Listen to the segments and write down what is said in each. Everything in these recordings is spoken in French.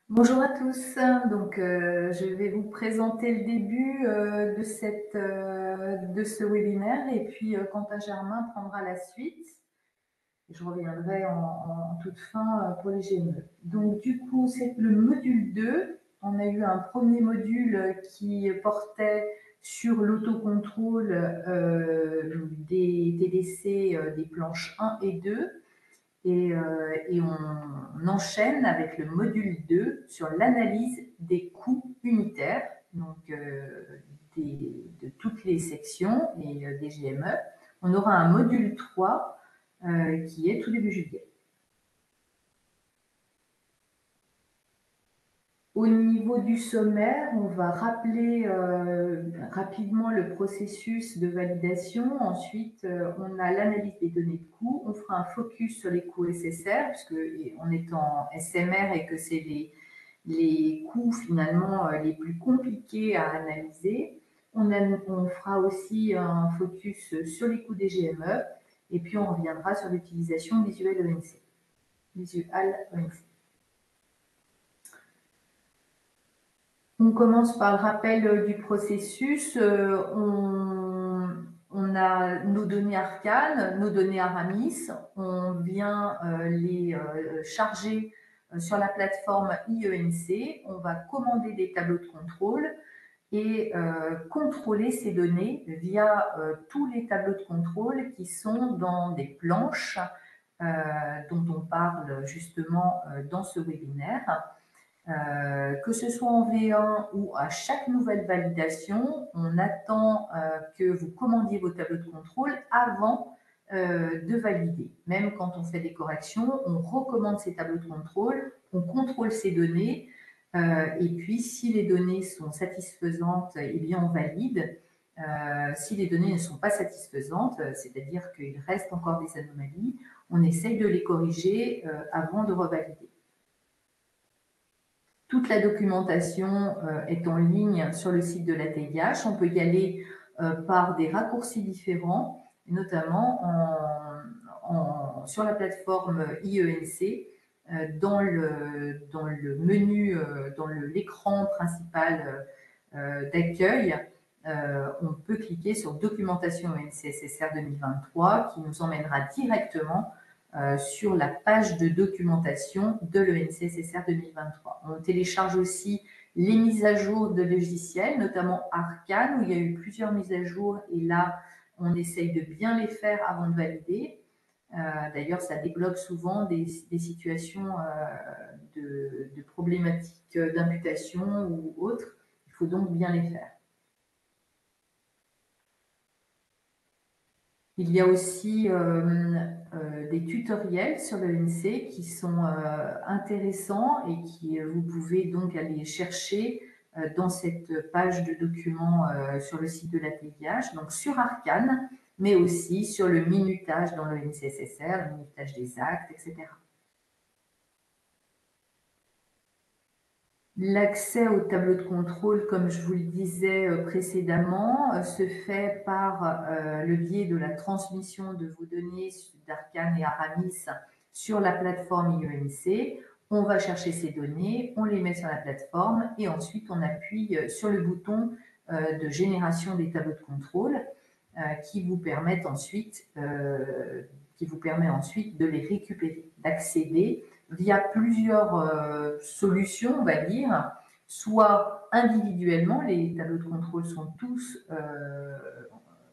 Bonjour à tous. Donc, je vais vous présenter le début de ce webinaire et puis quant à Germain prendra la suite. Je reviendrai en toute fin pour les GME. Donc, du coup, c'est le module 2. On a eu un premier module qui portait sur l'autocontrôle des TDC des planches 1 et 2. Et on enchaîne avec le module 2 sur l'analyse des coûts unitaires, donc de toutes les sections et des GME. On aura un module 3 qui est tout début juillet. Au niveau du sommaire, on va rappeler rapidement le processus de validation. Ensuite, on a l'analyse des données de coûts. On fera un focus sur les coûts SSR, puisque on est en SMR et que c'est les coûts finalement les plus compliqués à analyser. On fera aussi un focus sur les coûts des GME. Et puis, on reviendra sur l'utilisation visuelle ENC. Visual ENC. On commence par le rappel du processus. On a nos données Arcane, nos données Aramis. On vient les charger sur la plateforme IENC. On va commander des tableaux de contrôle et contrôler ces données via tous les tableaux de contrôle qui sont dans des planches dont on parle justement dans ce webinaire. Que ce soit en V1 ou à chaque nouvelle validation, on attend que vous commandiez vos tableaux de contrôle avant de valider. Même quand on fait des corrections, on recommande ces tableaux de contrôle, on contrôle ces données, et puis si les données sont satisfaisantes, eh bien on valide. Si les données ne sont pas satisfaisantes, c'est-à-dire qu'il reste encore des anomalies, on essaye de les corriger avant de revalider. Toute la documentation est en ligne sur le site de la TIH. On peut y aller par des raccourcis différents, notamment sur la plateforme IENC, dans le menu, dans l'écran principal d'accueil. On peut cliquer sur Documentation ENC-SSR 2023 qui nous emmènera directement sur la page de documentation de l'ENC-SSR 2023. On télécharge aussi les mises à jour de logiciels, notamment Arcane, où il y a eu plusieurs mises à jour, et là, on essaye de bien les faire avant de valider. D'ailleurs, ça débloque souvent des situations de problématiques d'imputation ou autres. Il faut donc bien les faire. Il y a aussi des tutoriels sur le l'ENC qui sont intéressants et qui vous pouvez donc aller chercher dans cette page de documents sur le site de la TIH, donc sur Arcane, mais aussi sur le minutage dans le l'ENC-SSR, le minutage des actes, etc. L'accès au tableau de contrôle, comme je vous le disais précédemment, se fait par le biais de la transmission de vos données d'Arcane et Aramis sur la plateforme IENC. On va chercher ces données, on les met sur la plateforme et ensuite on appuie sur le bouton de génération des tableaux de contrôle qui vous permet ensuite de les récupérer, d'accéder via plusieurs solutions, on va dire, soit individuellement, les tableaux de contrôle sont tous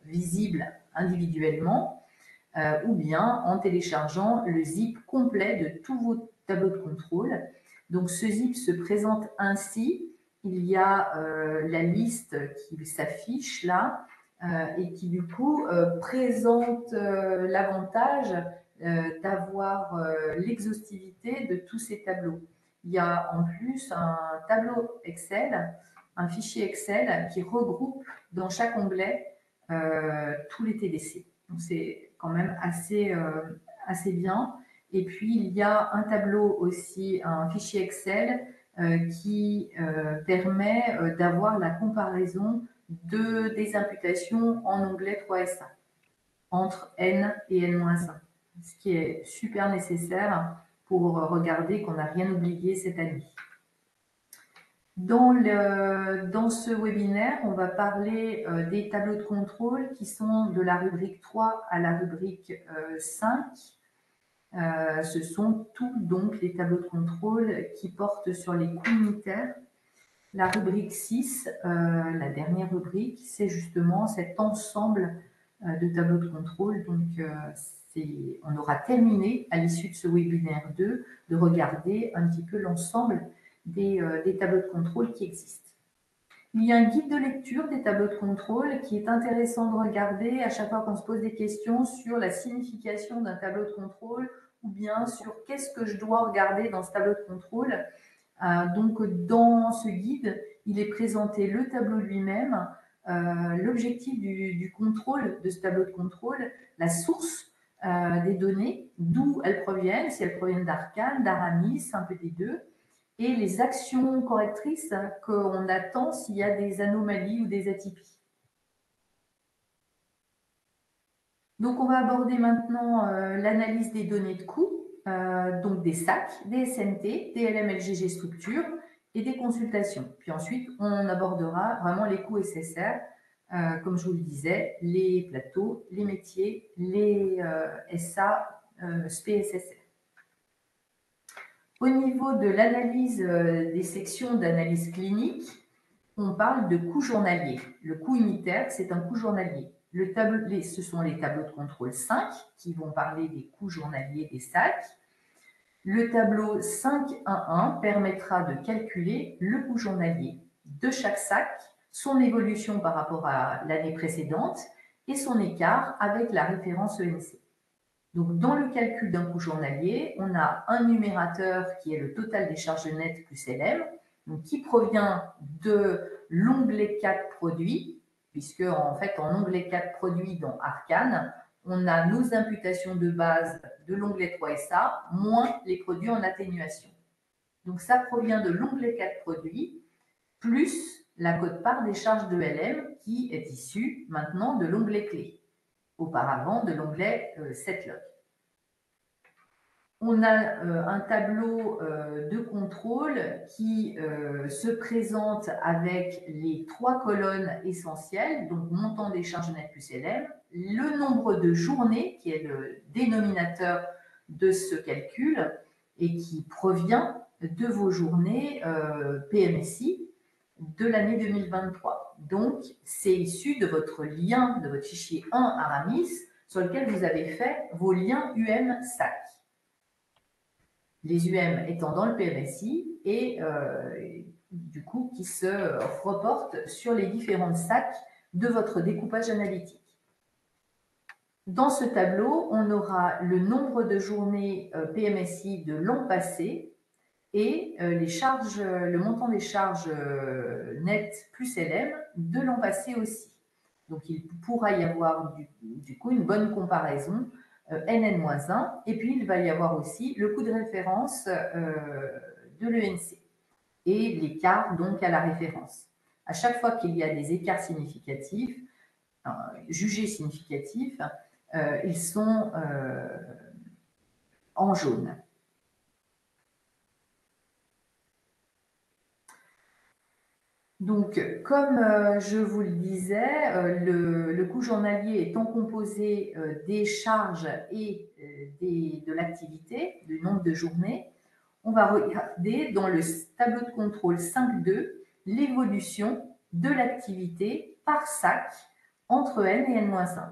visibles individuellement, ou bien en téléchargeant le zip complet de tous vos tableaux de contrôle. Donc ce zip se présente ainsi. Il y a la liste qui s'affiche là et qui du coup présente l'avantage d'avoir l'exhaustivité de tous ces tableaux. Il y a en plus un tableau Excel, un fichier Excel qui regroupe dans chaque onglet tous les TDC. Donc c'est quand même assez bien. Et puis il y a un tableau aussi, un fichier Excel qui permet d'avoir la comparaison des imputations en onglet 3SA entre N et N-1, ce qui est super nécessaire pour regarder qu'on n'a rien oublié cette année. Dans ce webinaire, on va parler des tableaux de contrôle qui sont de la rubrique 3 à la rubrique 5. Ce sont tous donc les tableaux de contrôle qui portent sur les coûts unitaires. La rubrique 6, la dernière rubrique, c'est justement cet ensemble de tableaux de contrôle. Donc, on aura terminé à l'issue de ce webinaire 2 de regarder un petit peu l'ensemble des tableaux de contrôle qui existent. Il y a un guide de lecture des tableaux de contrôle qui est intéressant de regarder à chaque fois qu'on se pose des questions sur la signification d'un tableau de contrôle ou bien sur qu'est-ce que je dois regarder dans ce tableau de contrôle. Donc, dans ce guide, il est présenté le tableau lui-même, l'objectif du contrôle de ce tableau de contrôle, la source des données, d'où elles proviennent, si elles proviennent d'Arcane, d'Aramis, un peu des deux, et les actions correctrices qu'on attend s'il y a des anomalies ou des atypies. Donc, on va aborder maintenant l'analyse des données de coût, donc des SAC, des SNT, des LMLGG structures et des consultations. Puis ensuite, on abordera vraiment les coûts SSR, comme je vous le disais, les plateaux, les métiers, les SA, SPSSR. Au niveau de l'analyse des sections d'analyse clinique, on parle de coût journalier. Le coût unitaire, c'est un coût journalier. Ce sont les tableaux de contrôle 5 qui vont parler des coûts journaliers des SAC. Le tableau 5.1.1 permettra de calculer le coût journalier de chaque SAC, son évolution par rapport à l'année précédente et son écart avec la référence ENC. Donc, dans le calcul d'un coût journalier, on a un numérateur qui est le total des charges nettes plus LM, donc qui provient de l'onglet 4 produits, puisque en fait, en onglet 4 produits dans Arcane, on a nos imputations de base de l'onglet 3SA moins les produits en atténuation. Donc, ça provient de l'onglet 4 produits plus la quote-part des charges de LM qui est issue maintenant de l'onglet clé, auparavant de l'onglet 7 log. On a un tableau de contrôle qui se présente avec les 3 colonnes essentielles, donc montant des charges nettes plus LM, le nombre de journées, qui est le dénominateur de ce calcul, et qui provient de vos journées PMSI de l'année 2023. Donc, c'est issu de votre lien, de votre fichier 1 Aramis, sur lequel vous avez fait vos liens UM-SAC. Les UM étant dans le PMSI et du coup qui se reportent sur les différentes SAC de votre découpage analytique. Dans ce tableau, on aura le nombre de journées PMSI de l'an passé et les charges, le montant des charges nettes plus LM de l'an passé aussi. Donc, il pourra y avoir du coup une bonne comparaison NN-1, et puis il va y avoir aussi le coût de référence de l'ENC et l'écart donc à la référence. À chaque fois qu'il y a des écarts significatifs, jugés significatifs, ils sont en jaune. Donc, comme je vous le disais, le coût journalier étant composé des charges et de l'activité, du nombre de journées, on va regarder dans le tableau de contrôle 5.2 l'évolution de l'activité par SAC entre N et N-1.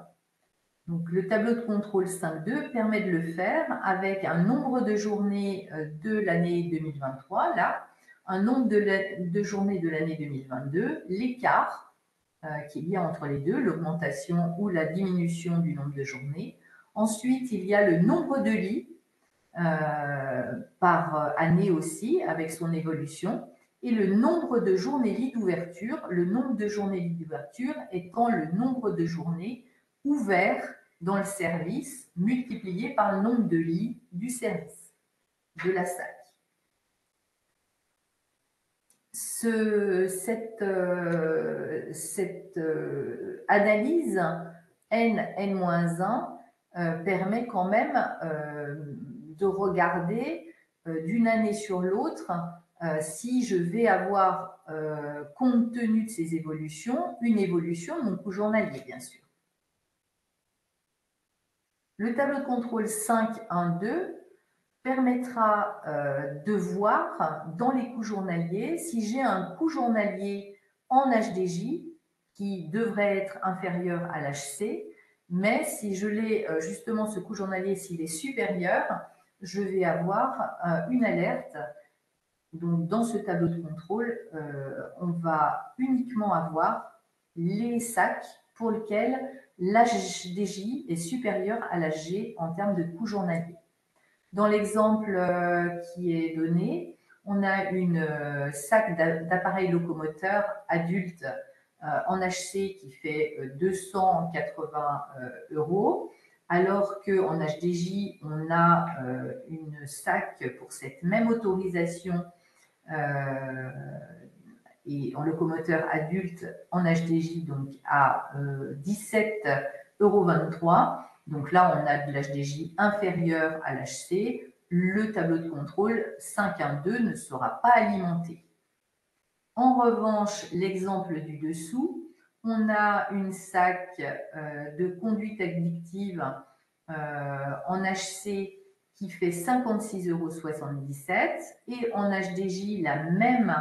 Donc, le tableau de contrôle 5.2 permet de le faire avec un nombre de journées de l'année 2023, là, un nombre de journées de l'année 2022, l'écart qu'il y a entre les deux, l'augmentation ou la diminution du nombre de journées. Ensuite, il y a le nombre de lits par année aussi, avec son évolution, et le nombre de journées lits d'ouverture, le nombre de journées lits d'ouverture étant le nombre de journées ouverts dans le service multiplié par le nombre de lits du service, de la SAC. Cette analyse N-1 permet quand même de regarder d'une année sur l'autre si je vais avoir, compte tenu de ces évolutions, une évolution de mon coût journalier, bien sûr. Le tableau de contrôle 5.1.2 permettra de voir dans les coûts journaliers si j'ai un coût journalier en HDJ qui devrait être inférieur à l'HC, mais si je l'ai justement ce coût journalier, s'il est supérieur, je vais avoir une alerte. Donc dans ce tableau de contrôle, on va uniquement avoir les sacs pour lesquels l'HDJ est supérieur à l'HG en termes de coût journalier. Dans l'exemple qui est donné, on a une sac d'appareils locomoteurs adultes en HC qui fait 280 €, alors qu'en HDJ, on a une sac pour cette même autorisation et en locomoteur adulte en HDJ donc à 17,23 €. Donc là, on a de l'HDJ inférieur à l'HC. Le tableau de contrôle 5.1.2 ne sera pas alimenté. En revanche, l'exemple du dessous, on a une SAC de conduite addictive en HC qui fait 56,77 € et en HDJ, la même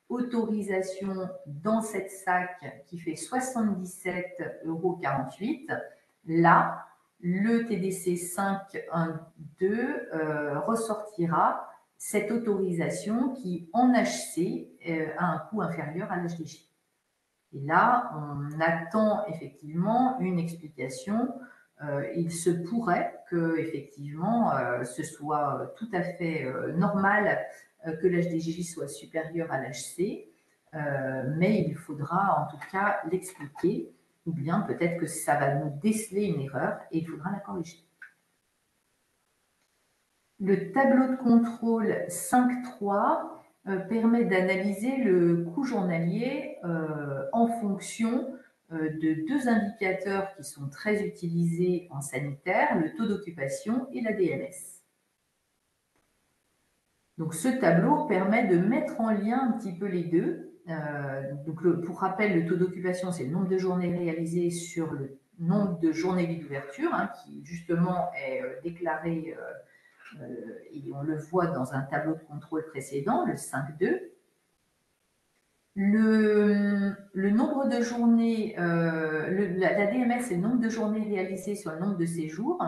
autorisation dans cette SAC qui fait 77,48 €. Là, le TDC 5.1.2 ressortira cette autorisation qui, en HC, a un coût inférieur à l'HDJ. Et là, on attend effectivement une explication. Il se pourrait que effectivement, ce soit tout à fait normal que l'HDJ soit supérieur à l'HC, mais il faudra en tout cas l'expliquer, ou bien peut-être que ça va nous déceler une erreur et il faudra la corriger. Le tableau de contrôle 5.3 permet d'analyser le coût journalier en fonction de deux indicateurs qui sont très utilisés en sanitaire, le taux d'occupation et la DMS. Donc ce tableau permet de mettre en lien un petit peu les deux. Pour rappel, le taux d'occupation, c'est le nombre de journées réalisées sur le nombre de journées d'ouverture, qui justement est déclaré et on le voit dans un tableau de contrôle précédent, le 5.2. Le nombre de journées, la DMS, c'est le nombre de journées réalisées sur le nombre de séjours.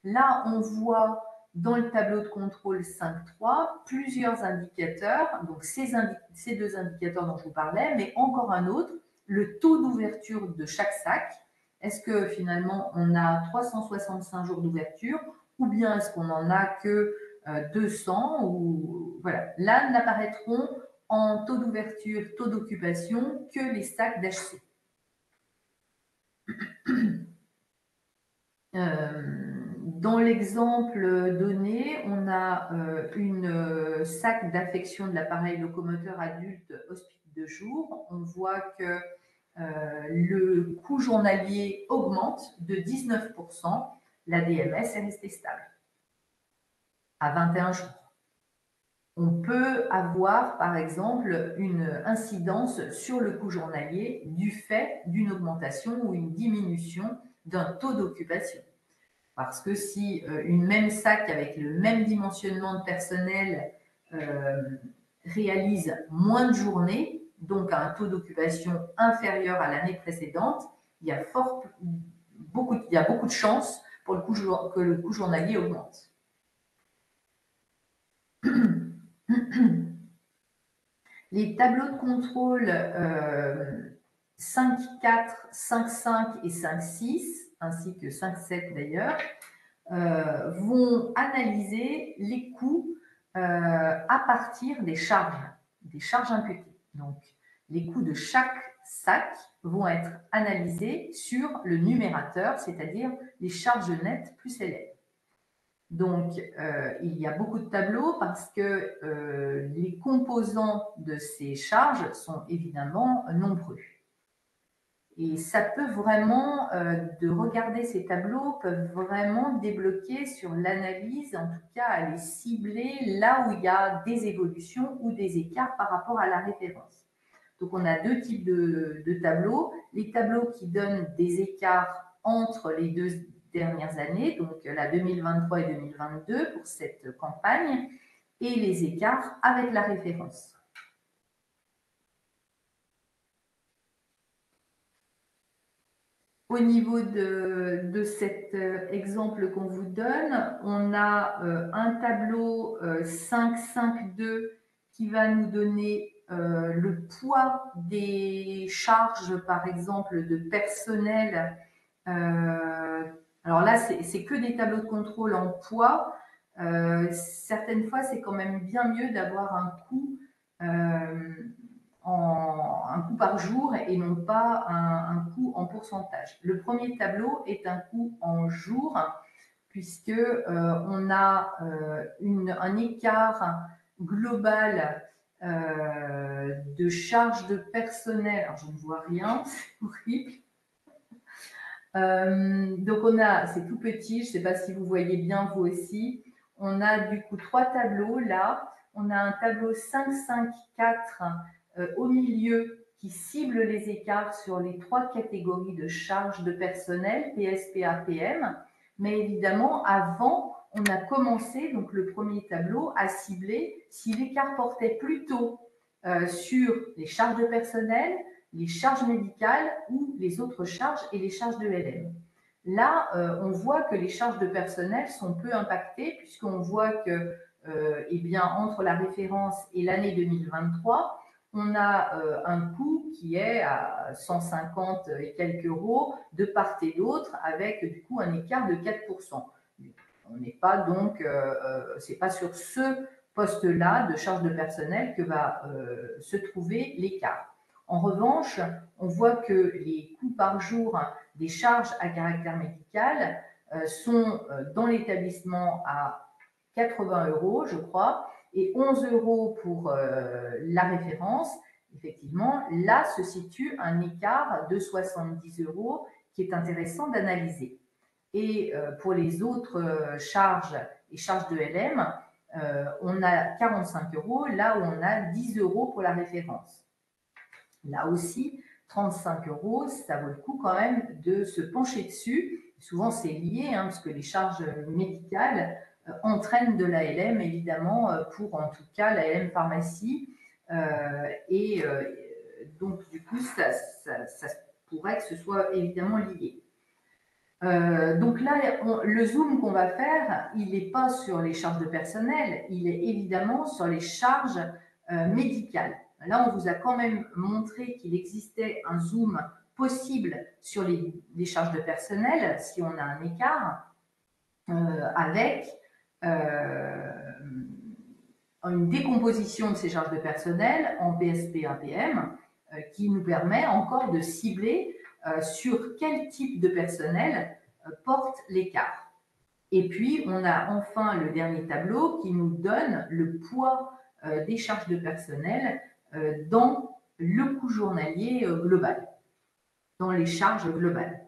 Là, on voit dans le tableau de contrôle 5.3 plusieurs indicateurs, donc ces deux indicateurs dont je vous parlais, mais encore un autre, le taux d'ouverture de chaque sac. Est-ce que finalement on a 365 jours d'ouverture ou bien est-ce qu'on n'en a que 200 ou voilà. Là n'apparaîtront en taux d'ouverture, taux d'occupation que les sacs d'HC. Dans l'exemple donné, on a une SAC d'affection de l'appareil locomoteur adulte hospice de jour. On voit que le coût journalier augmente de 19%. La DMS est restée stable à 21 jours. On peut avoir, par exemple, une incidence sur le coût journalier du fait d'une augmentation ou une diminution d'un taux d'occupation. Parce que si une même SAC avec le même dimensionnement de personnel réalise moins de journées, donc à un taux d'occupation inférieur à l'année précédente, il y a beaucoup de chances pour que le coût journalier augmente. Les tableaux de contrôle 5.4, 5.5 et 5.6, ainsi que 5.7 d'ailleurs, vont analyser les coûts à partir des charges imputées. Donc, les coûts de chaque sac vont être analysés sur le numérateur, c'est-à-dire les charges nettes plus élèves. Donc, il y a beaucoup de tableaux parce que les composants de ces charges sont évidemment nombreux. Et ça peut vraiment, de regarder ces tableaux, peuvent vraiment débloquer sur l'analyse, en tout cas aller cibler là où il y a des évolutions ou des écarts par rapport à la référence. Donc on a deux types de tableaux. Les tableaux qui donnent des écarts entre les deux dernières années, donc la 2023 et 2022 pour cette campagne, et les écarts avec la référence. Au niveau de cet exemple qu'on vous donne, on a un tableau 5-5-2 qui va nous donner le poids des charges, par exemple, de personnel. Alors là, c'est que des tableaux de contrôle en poids. Certaines fois, c'est quand même bien mieux d'avoir un coût un coût par jour et non pas un coût en pourcentage. Le premier tableau est un coût en jour puisque on a un écart global de charge de personnel. Alors, je ne vois rien, c'est horrible. Donc on a, c'est tout petit, je ne sais pas si vous voyez bien vous aussi. On a du coup trois tableaux là. On a un tableau 5-5-4 au milieu qui cible les écarts sur les trois catégories de charges de personnel, PS, PA, PM. Mais évidemment, avant, on a commencé, donc le premier tableau, à cibler si l'écart portait plutôt sur les charges de personnel, les charges médicales ou les autres charges et les charges de LM. Là, on voit que les charges de personnel sont peu impactées puisqu'on voit que, eh bien, entre la référence et l'année 2023, on a un coût qui est à 150 et quelques euros de part et d'autre avec du coup un écart de 4%. On n'est pas donc, c'est pas sur ce poste-là de charge de personnel que va se trouver l'écart. En revanche, on voit que les coûts par jour des charges à caractère médical sont dans l'établissement à 80 euros, je crois, et 11 euros pour la référence. Effectivement, là se situe un écart de 70 euros qui est intéressant d'analyser. Et pour les autres charges et charges de LM, on a 45 euros, là où on a 10 euros pour la référence. Là aussi, 35 euros, ça vaut le coup quand même de se pencher dessus. Souvent, c'est lié, hein, parce que les charges médicales entraînent de l'ALM, évidemment, pour en tout cas l'ALM pharmacie. Et donc, du coup, ça pourrait que ce soit évidemment lié. Donc là, le zoom qu'on va faire, il n'est pas sur les charges de personnel, il est évidemment sur les charges médicales. Là, on vous a quand même montré qu'il existait un zoom possible sur les charges de personnel si on a un écart avec une décomposition de ces charges de personnel en PSP, APM qui nous permet encore de cibler sur quel type de personnel porte l'écart. Et puis, on a enfin le dernier tableau qui nous donne le poids des charges de personnel dans le coût journalier global, dans les charges globales.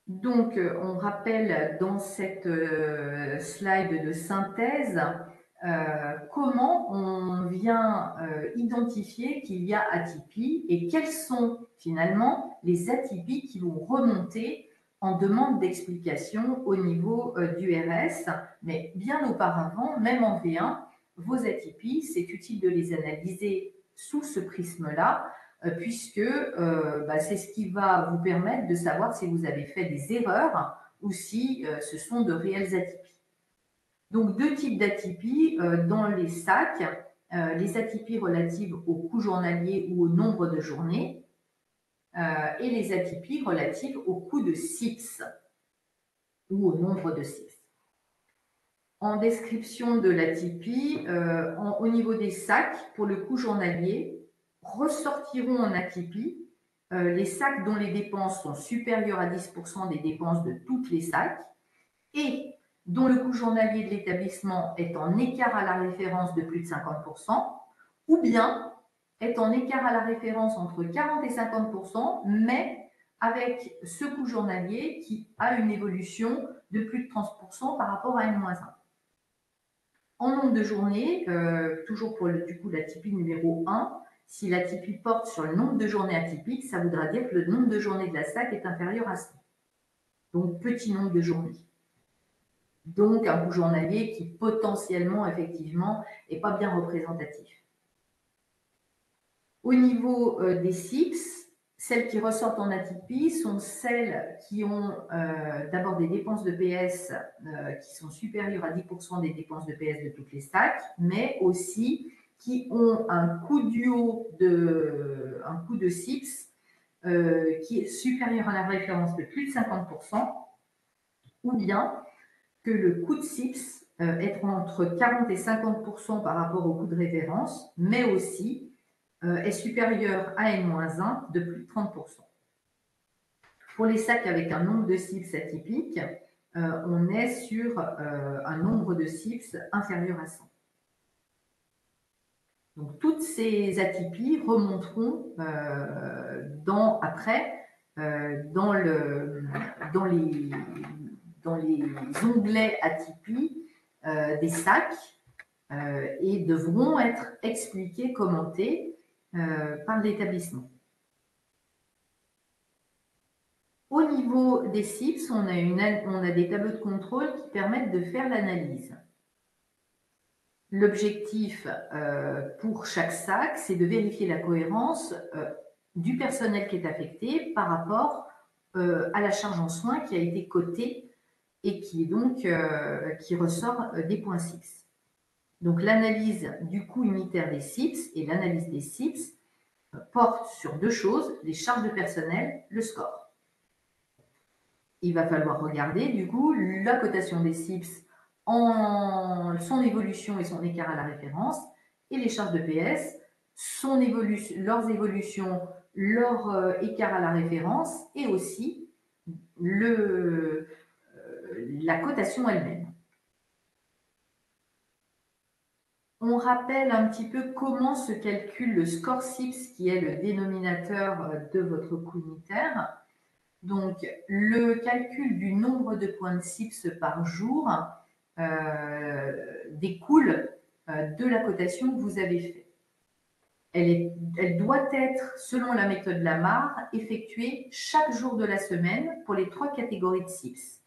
Donc, on rappelle dans cette slide de synthèse comment on vient identifier qu'il y a atypie et quelles sont finalement les atypies qui vont remonter en demande d'explication au niveau du RS. Mais bien auparavant, même en V1, vos atypies, c'est utile de les analyser sous ce prisme-là, puisque c'est ce qui va vous permettre de savoir si vous avez fait des erreurs ou si ce sont de réelles atypies. Donc, deux types d'atypies dans les sacs, les atypies relatives au coût journalier ou au nombre de journées et les atypies relatives au coût de SIPS ou au nombre de SIPS. En description de l'atypie, au niveau des sacs, pour le coût journalier, ressortiront en atypie les sacs dont les dépenses sont supérieures à 10% des dépenses de toutes les sacs et dont le coût journalier de l'établissement est en écart à la référence de plus de 50%, ou bien est en écart à la référence entre 40 et 50%, mais avec ce coût journalier qui a une évolution de plus de 30% par rapport à N-1. En nombre de journées, toujours pour du coup l'atypie numéro 1, si l'atypie porte sur le nombre de journées atypiques, ça voudra dire que le nombre de journées de la SAC est inférieur à 100. Donc, petit nombre de journées. Donc, un coût journalier qui potentiellement, effectivement, n'est pas bien représentatif. Au niveau des CIPS, celles qui ressortent en atypie sont celles qui ont d'abord des dépenses de PS qui sont supérieures à 10% des dépenses de PS de toutes les SAC, mais aussi qui ont un coût duo un coût de CIPS qui est supérieur à la référence de plus de 50%, ou bien que le coût de CIPS est entre 40 et 50% par rapport au coût de référence, mais aussi est supérieur à N-1 de plus de 30%. Pour les sacs avec un nombre de CIPS atypique, on est sur un nombre de CIPS inférieur à 100. Donc, toutes ces atypies remonteront dans les onglets atypies des sacs et devront être expliquées, commentées par l'établissement. Au niveau des CIPS, on a des tableaux de contrôle qui permettent de faire l'analyse. L'objectif pour chaque SAC, c'est de vérifier la cohérence du personnel qui est affecté par rapport à la charge en soins qui a été cotée et qui est donc qui ressort des points CIPS. Donc l'analyse du coût unitaire des CIPS et l'analyse des CIPS portent sur deux choses, les charges de personnel, le score. Il va falloir regarder du coup la cotation des CIPS en son évolution et son écart à la référence, et les charges de PS, leurs évolutions, leur écart à la référence, et aussi la cotation elle-même. On rappelle un petit peu comment se calcule le score CIPS, qui est le dénominateur de votre coût unitaire. Donc, le calcul du nombre de points de CIPS par jour découle de la cotation que vous avez faite. Elle doit être, selon la méthode Lamar, effectuée chaque jour de la semaine pour les 3 catégories de CIPS.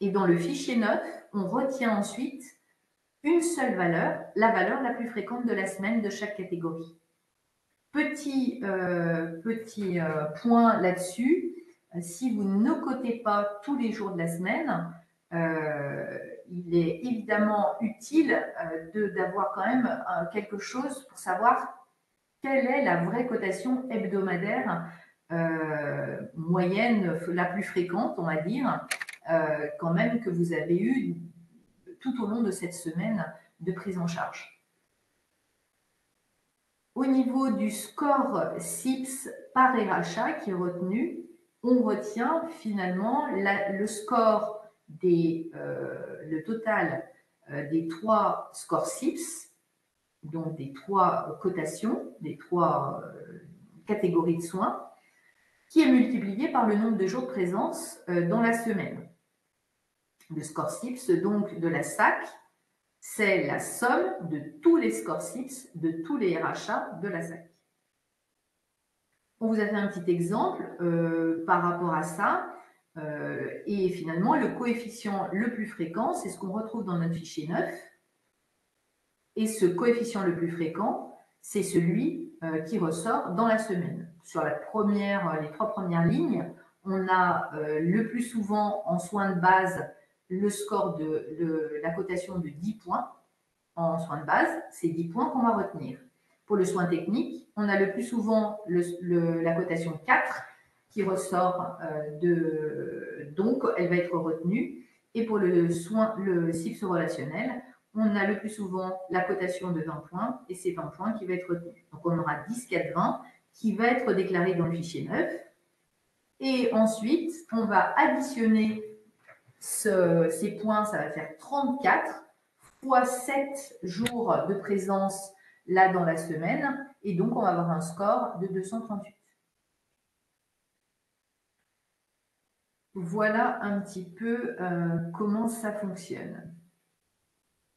Et dans le fichier 9, on retient ensuite une seule valeur, la valeur la plus fréquente de la semaine de chaque catégorie. Petit point là-dessus, si vous ne cotez pas tous les jours de la semaine, il est évidemment utile d'avoir quand même quelque chose pour savoir quelle est la vraie cotation hebdomadaire moyenne, la plus fréquente, on va dire, quand même que vous avez eu tout au long de cette semaine de prise en charge. Au niveau du score CIPS par RHA qui est retenu, on retient finalement le score le total des 3 scores CIPS, donc des 3 cotations, des 3 catégories de soins, qui est multiplié par le nombre de jours de présence dans la semaine. Le score CIPS donc de la SAC, c'est la somme de tous les scores CIPS de tous les RHA de la SAC. On vous a fait un petit exemple par rapport à ça. Et finalement, le coefficient le plus fréquent, c'est ce qu'on retrouve dans notre fichier 9. Et ce coefficient le plus fréquent, c'est celui qui ressort dans la semaine. Sur les 3 premières lignes, on a le plus souvent en soins de base le score de la cotation de 10 points en soins de base. C'est 10 points qu'on va retenir. Pour le soin technique, on a le plus souvent la cotation 4 qui ressort donc elle va être retenue. Et pour le CIPS relationnel, on a le plus souvent la cotation de 20 points et c'est 20 points qui va être retenu. Donc on aura 10, 4, 20 qui va être déclaré dans le fichier 9. Et ensuite, on va additionner ces points, ça va faire 34 fois 7 jours de présence là dans la semaine, et donc on va avoir un score de 238. Voilà un petit peu comment ça fonctionne.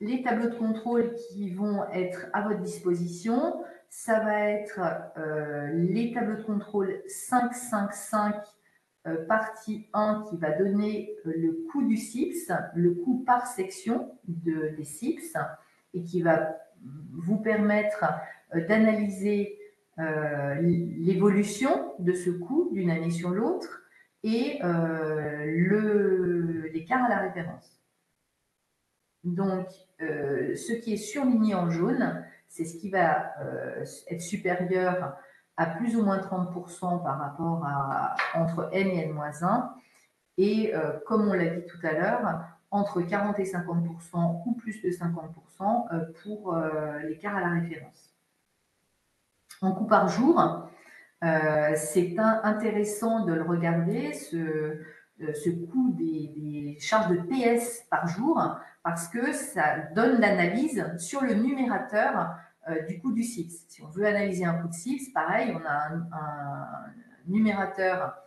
Les tableaux de contrôle qui vont être à votre disposition, ça va être les tableaux de contrôle 555 partie 1 qui va donner le coût du CIPS, le coût par section des CIPS, et qui va vous permettre d'analyser l'évolution de ce coût d'une année sur l'autre et l'écart à la référence. Donc, ce qui est surligné en jaune, c'est ce qui va être supérieur à plus ou moins 30% par rapport à entre n et n-1. Et comme on l'a dit tout à l'heure, entre 40 et 50% ou plus de 50% pour l'écart à la référence. En coût par jour, c'est intéressant de le regarder, ce coût des charges de PS par jour, parce que ça donne l'analyse sur le numérateur du coût du CIPS. Si on veut analyser un coût de CIPS, pareil, on a un numérateur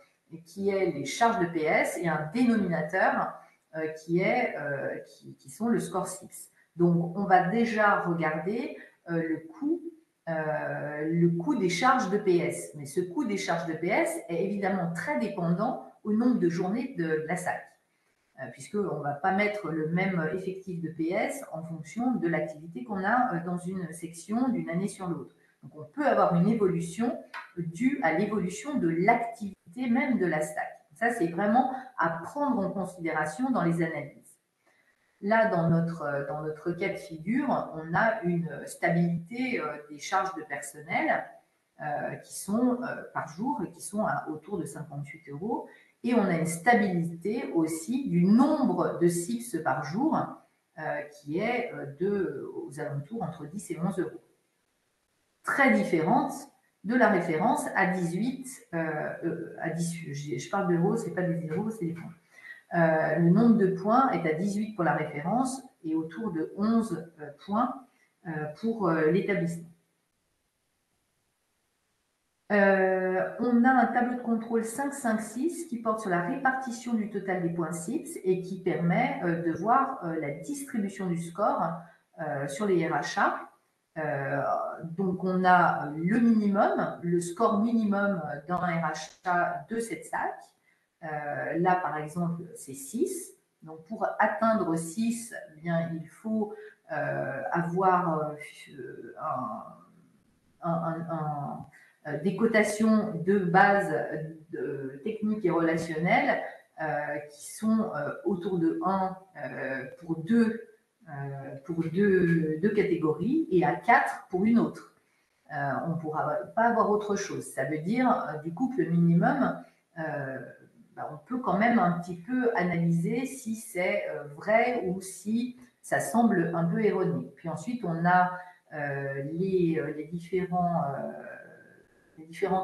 qui est les charges de PS et un dénominateur qui sont le score CIPS. Donc, on va déjà regarder le coût des charges de PS. Mais ce coût des charges de PS est évidemment très dépendant au nombre de journées de la SAC, puisqu'on ne va pas mettre le même effectif de PS en fonction de l'activité qu'on a dans une section d'une année sur l'autre. Donc on peut avoir une évolution due à l'évolution de l'activité même de la SAC. Ça, c'est vraiment à prendre en considération dans les analyses. Là, dans notre cas de figure, on a une stabilité des charges de personnel qui sont par jour et qui sont autour de 58 €. Et on a une stabilité aussi du nombre de CIPS par jour qui est aux alentours entre 10 et 11 €. Très différente de la référence à 18, je parle d'euros, ce n'est pas des euros, c'est des points. Le nombre de points est à 18 pour la référence et autour de 11 points pour l'établissement. On a un tableau de contrôle 556 qui porte sur la répartition du total des points CIPS et qui permet de voir la distribution du score sur les RHA. Donc, on a le minimum, le score minimum dans un RHA de cette SAC. Là, par exemple, c'est 6. Donc, pour atteindre 6, eh bien, il faut avoir des cotations de base techniques et relationnelles qui sont autour de 1 pour deux catégories et à 4 pour une autre. On ne pourra pas avoir autre chose. Ça veut dire, du coup, que le minimum, on peut quand même un petit peu analyser si c'est vrai ou si ça semble un peu erroné. Puis ensuite, on a les différents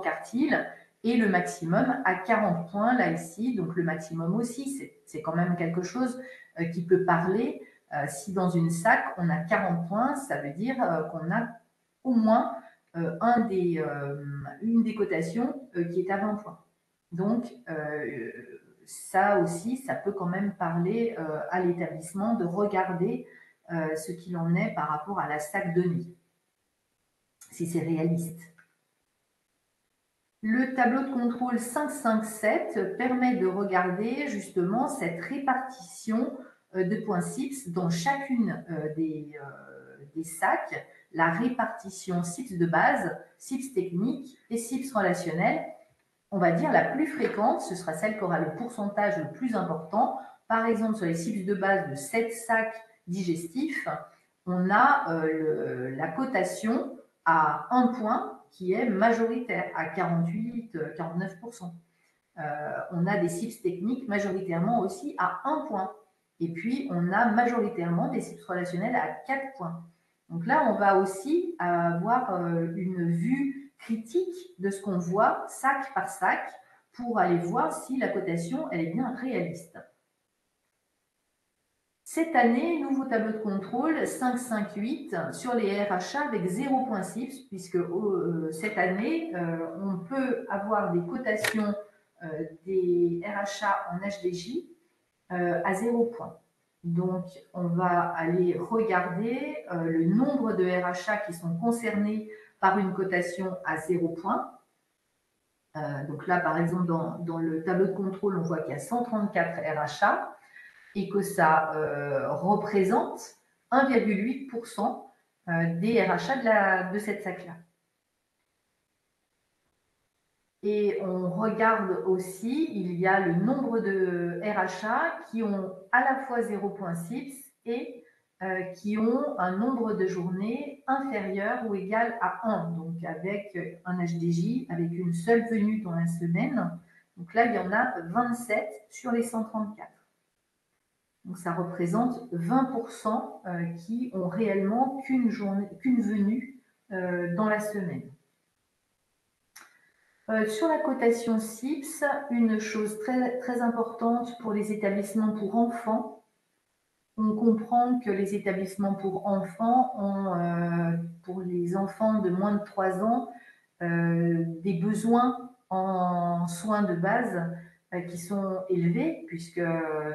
quartiles et le maximum à 40 points là ici. Donc le maximum aussi, c'est quand même quelque chose qui peut parler. Si dans une SAC, on a 40 points, ça veut dire qu'on a au moins une des cotations qui est à 20 points. Donc, ça aussi, ça peut quand même parler à l'établissement de regarder ce qu'il en est par rapport à la SAC donnée, si c'est réaliste. Le tableau de contrôle 557 permet de regarder justement cette répartition de points CIPS dans chacune des SAC, la répartition CIPS de base, CIPS technique et CIPS relationnel. On va dire la plus fréquente, ce sera celle qui aura le pourcentage le plus important. Par exemple, sur les CIPS de base de 7 SAC digestifs, on a la cotation à 1 point qui est majoritaire, à 48-49%. On a des CIPS techniques majoritairement aussi à 1 point. Et puis, on a majoritairement des CIPS relationnels à 4 points. Donc là, on va aussi avoir une vue critique de ce qu'on voit SAC par SAC pour aller voir si la cotation elle est bien réaliste. Cette année, nouveau tableau de contrôle 558 sur les RHA avec 0,6 puisque cette année, on peut avoir des cotations des RHA en HDJ à 0 point. Donc, on va aller regarder le nombre de RHA qui sont concernés par une cotation à 0 point. Donc là, par exemple, dans le tableau de contrôle, on voit qu'il y a 134 RHA et que ça représente 1,8% des RHA de cette SAC-là. Et on regarde aussi, il y a le nombre de RHA qui ont à la fois 0,6 et qui ont un nombre de journées inférieur ou égal à 1, donc avec un HDJ, avec une seule venue dans la semaine. Donc là, il y en a 27 sur les 134. Donc ça représente 20% qui ont réellement qu'une venue dans la semaine. Sur la cotation CIPS, une chose très, très importante pour les établissements pour enfants, on comprend que les établissements pour enfants ont, pour les enfants de moins de 3 ans, des besoins en soins de base qui sont élevés, puisque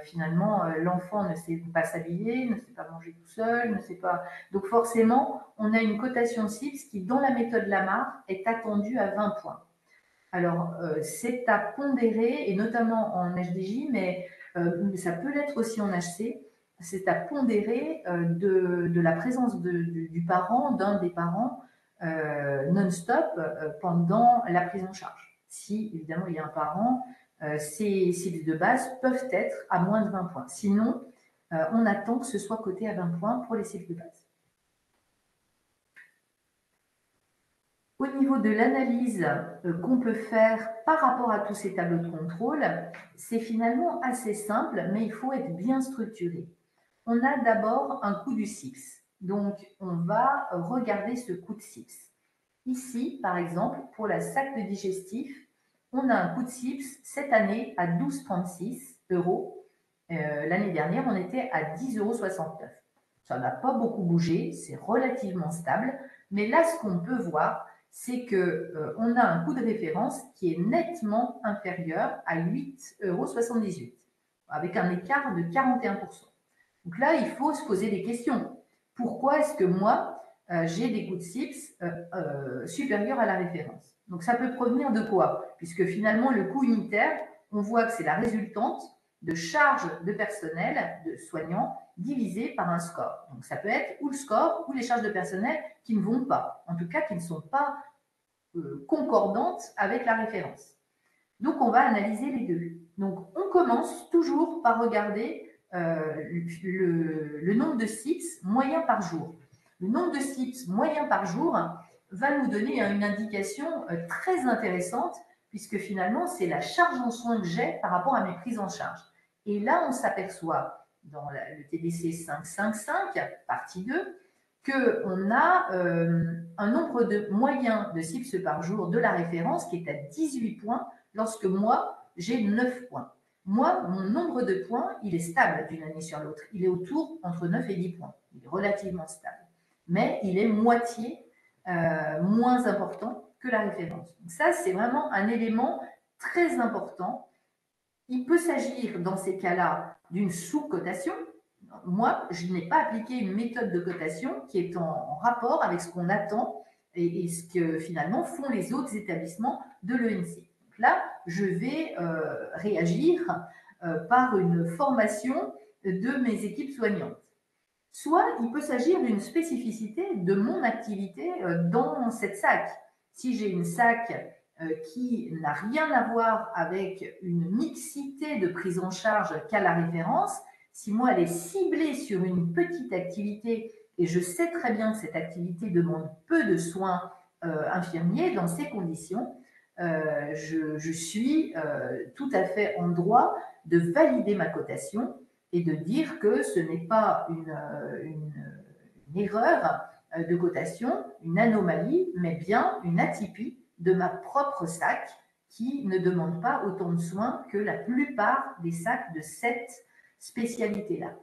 finalement, l'enfant ne sait pas s'habiller, ne sait pas manger tout seul, ne sait pas... Donc forcément, on a une cotation CIPS qui, dans la méthode Lamar, est attendue à 20 points. Alors, c'est à pondérer, et notamment en HDJ, mais ça peut l'être aussi en HC, c'est à pondérer de la présence du parent, d'un des parents, non-stop pendant la prise en charge. Si, évidemment, il y a un parent, ces cibles de base peuvent être à moins de 20 points. Sinon, on attend que ce soit coté à 20 points pour les cibles de base. Au niveau de l'analyse qu'on peut faire par rapport à tous ces tableaux de contrôle, c'est finalement assez simple, mais il faut être bien structuré. On a d'abord un coût du CIPS. Donc, on va regarder ce coût de CIPS. Ici, par exemple, pour la SAC de digestif, on a un coût de CIPS cette année à 12,36 €. L'année dernière, on était à 10,69 €. Ça n'a pas beaucoup bougé, c'est relativement stable. Mais là, ce qu'on peut voir, c'est qu'on a un coût de référence qui est nettement inférieur à 8,78 €, avec un écart de 41%. Donc là, il faut se poser des questions. Pourquoi est-ce que moi, j'ai des coûts de CIPS supérieurs à la référence? Donc ça peut provenir de quoi? Puisque finalement, le coût unitaire, on voit que c'est la résultante de charges de personnel, de soignants, divisé par un score. Donc ça peut être ou le score ou les charges de personnel qui ne vont pas, en tout cas qui ne sont pas concordantes avec la référence. Donc on va analyser les deux. Donc on commence toujours par regarder le nombre de CIPS moyen par jour. Le nombre de CIPS moyen par jour va nous donner une indication très intéressante, puisque finalement, c'est la charge en soins que j'ai par rapport à mes prises en charge. Et là, on s'aperçoit dans le TDC 555, partie 2, qu'on a un nombre de moyen de CIPS par jour de la référence qui est à 18 points, lorsque moi, j'ai 9 points. Moi, mon nombre de points, il est stable d'une année sur l'autre. Il est autour entre 9 et 10 points. Il est relativement stable. Mais il est moitié moins important que la référence. Donc ça, c'est vraiment un élément très important. Il peut s'agir, dans ces cas-là, d'une sous-cotation. Moi, je n'ai pas appliqué une méthode de cotation qui est en rapport avec ce qu'on attend et ce que finalement font les autres établissements de l'ENC. Là, je vais réagir par une formation de mes équipes soignantes. Soit il peut s'agir d'une spécificité de mon activité dans cette SAC. Si j'ai une SAC qui n'a rien à voir avec une mixité de prise en charge qu'à la référence, si moi elle est ciblée sur une petite activité et je sais très bien que cette activité demande peu de soins infirmiers, dans ces conditions, je suis tout à fait en droit de valider ma cotation et de dire que ce n'est pas une erreur de cotation, une anomalie, mais bien une atypie de ma propre SAC qui ne demande pas autant de soins que la plupart des SAC de cette spécialité-là.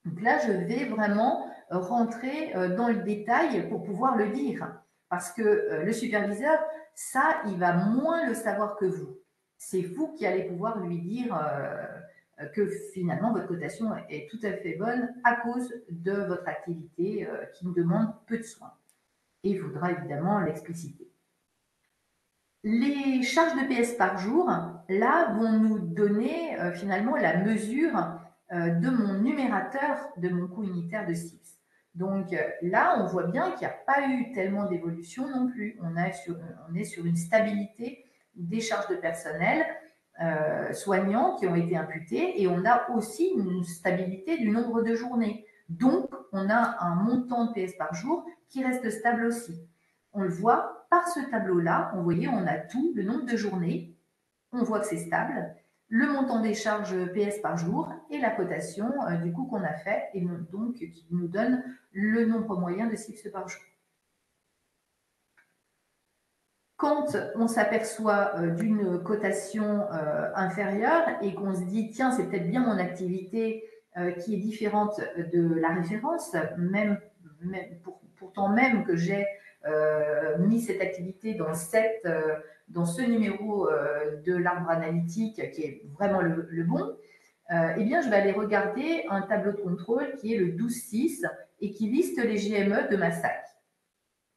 Donc là, je vais vraiment rentrer dans le détail pour pouvoir le dire. Parce que le superviseur, ça, il va moins le savoir que vous. C'est vous qui allez pouvoir lui dire que finalement, votre cotation est tout à fait bonne à cause de votre activité qui me demande peu de soins. Et il faudra évidemment l'expliciter. Les charges de PS par jour, là, vont nous donner finalement la mesure de mon numérateur de mon coût unitaire de CIPS. Donc là, on voit bien qu'il n'y a pas eu tellement d'évolution non plus. On est sur une stabilité des charges de personnel soignants qui ont été imputées et on a aussi une stabilité du nombre de journées. Donc, on a un montant de PS par jour qui reste stable aussi. On le voit par ce tableau-là. Vous voyez, on a tout, le nombre de journées. On voit que c'est stable. Le montant des charges PS par jour et la cotation du coût qu'on a fait et donc qui nous donne le nombre moyen de CIPS par jour. Quand on s'aperçoit d'une cotation inférieure et qu'on se dit tiens, c'est peut-être bien mon activité qui est différente de la référence, pourtant même que j'ai mis cette activité dans ce numéro de l'arbre analytique qui est vraiment le bon, eh bien, je vais aller regarder un tableau de contrôle qui est le 12.6 et qui liste les GME de ma SAC.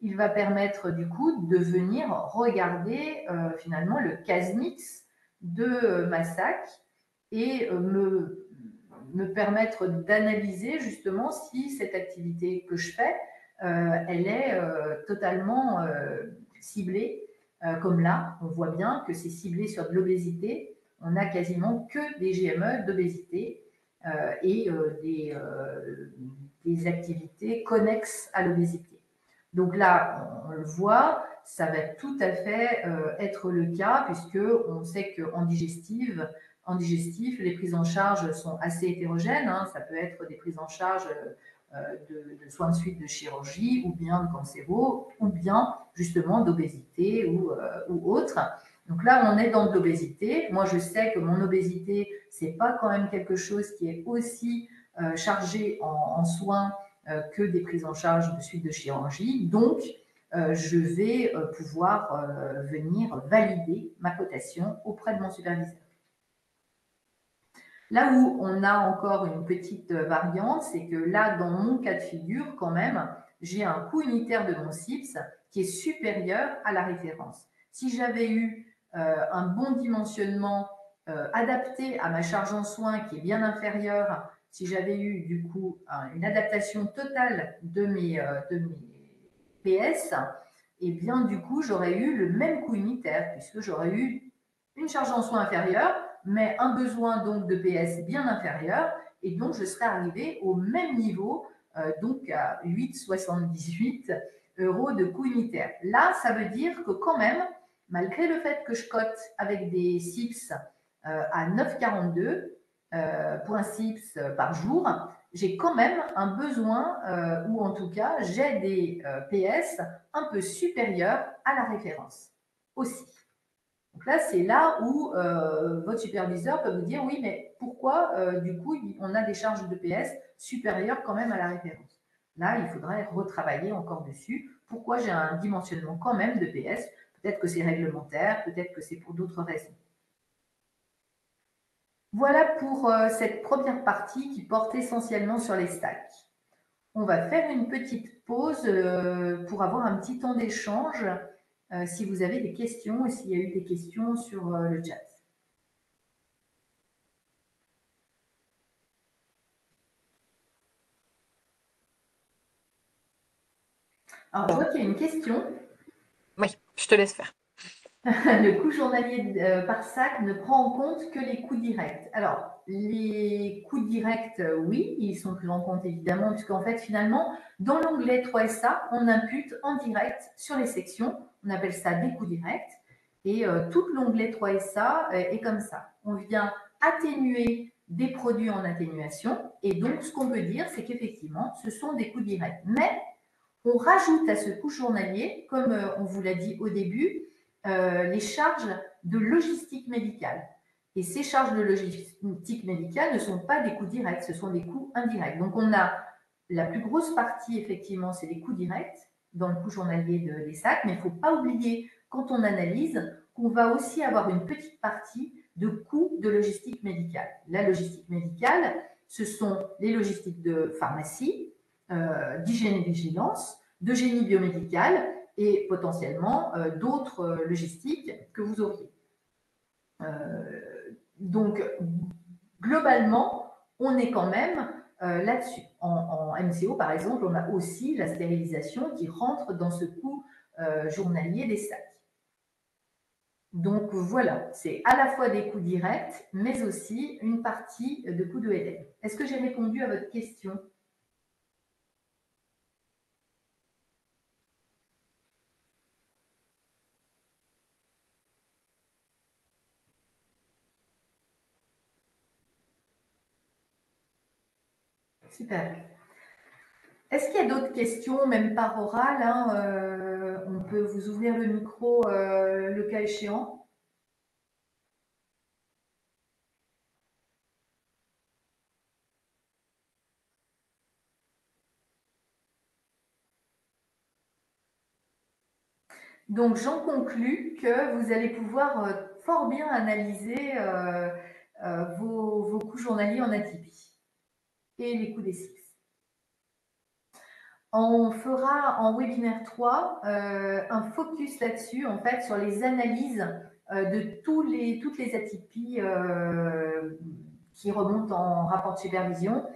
Il va permettre du coup de venir regarder finalement le CASMIX de ma SAC et me permettre d'analyser justement si cette activité que je fais, elle est totalement ciblée. Comme là, on voit bien que c'est ciblé sur de l'obésité. On n'a quasiment que des GME d'obésité et des activités connexes à l'obésité. Donc là, on le voit, ça va tout à fait être le cas puisque on sait qu'en digestif, les prises en charge sont assez hétérogènes. Hein. Ça peut être des prises en charge de soins de suite de chirurgie ou bien de cancéro ou bien justement d'obésité ou autre. Donc là, on est dans de l'obésité. Moi, je sais que mon obésité, c'est pas quand même quelque chose qui est aussi chargé en soins que des prises en charge de suite de chirurgie. Donc, je vais pouvoir venir valider ma cotation auprès de mon superviseur. Là où on a encore une petite variante, c'est que là, dans mon cas de figure, quand même, j'ai un coût unitaire de mon CIPS qui est supérieur à la référence. Si j'avais eu un bon dimensionnement adapté à ma charge en soins qui est bien inférieure, si j'avais eu du coup une adaptation totale de mes PS, et bien du coup, j'aurais eu le même coût unitaire puisque j'aurais eu une charge en soins inférieure, mais un besoin donc de PS bien inférieur, et donc je serais arrivé au même niveau, donc à 8,78 € de coût unitaire. Là, ça veut dire que quand même, malgré le fait que je cote avec des CIPS à 9,42 points CIPS par jour, j'ai quand même un besoin, ou en tout cas, j'ai des PS un peu supérieurs à la référence aussi. Donc là, c'est là où votre superviseur peut vous dire oui, mais pourquoi du coup on a des charges de PS supérieures quand même à la référence. Là, il faudrait retravailler encore dessus. Pourquoi j'ai un dimensionnement quand même de PS? Peut-être que c'est réglementaire, peut-être que c'est pour d'autres raisons. Voilà pour cette première partie qui porte essentiellement sur les stacks. On va faire une petite pause pour avoir un petit temps d'échange si vous avez des questions et s'il y a eu des questions sur le chat. Alors, je vois qu'il y a une question. Oui, je te laisse faire. Le coût journalier par sac ne prend en compte que les coûts directs. Alors, les coûts directs, oui, ils sont pris en compte évidemment, puisqu'en fait, finalement, dans l'onglet 3SA, on impute en direct sur les sections. On appelle ça des coûts directs. Et tout l'onglet 3SA est comme ça. On vient atténuer des produits en atténuation. Et donc, ce qu'on peut dire, c'est qu'effectivement, ce sont des coûts directs. Mais on rajoute à ce coût journalier, comme on vous l'a dit au début, les charges de logistique médicale. Et ces charges de logistique médicale ne sont pas des coûts directs, ce sont des coûts indirects. Donc on a la plus grosse partie, effectivement, c'est les coûts directs dans le coût journalier des SAC, mais il ne faut pas oublier, quand on analyse, qu'on va aussi avoir une petite partie de coûts de logistique médicale. La logistique médicale, ce sont les logistiques de pharmacie, d'hygiène et vigilance, de génie biomédical et potentiellement d'autres logistiques que vous auriez. Donc, globalement, on est quand même là-dessus. En MCO, par exemple, on a aussi la stérilisation qui rentre dans ce coût journalier des sacs. Donc voilà, c'est à la fois des coûts directs, mais aussi une partie de coûts de LM. Est-ce que j'ai répondu à votre question? Super. Est-ce qu'il y a d'autres questions, même par oral hein, on peut vous ouvrir le micro le cas échéant. Donc, j'en conclus que vous allez pouvoir fort bien analyser vos coûts journaliers en atypie et les coûts des SIX. On fera en webinaire 3 un focus là-dessus, en fait, sur les analyses de toutes les atypies qui remontent en rapport de supervision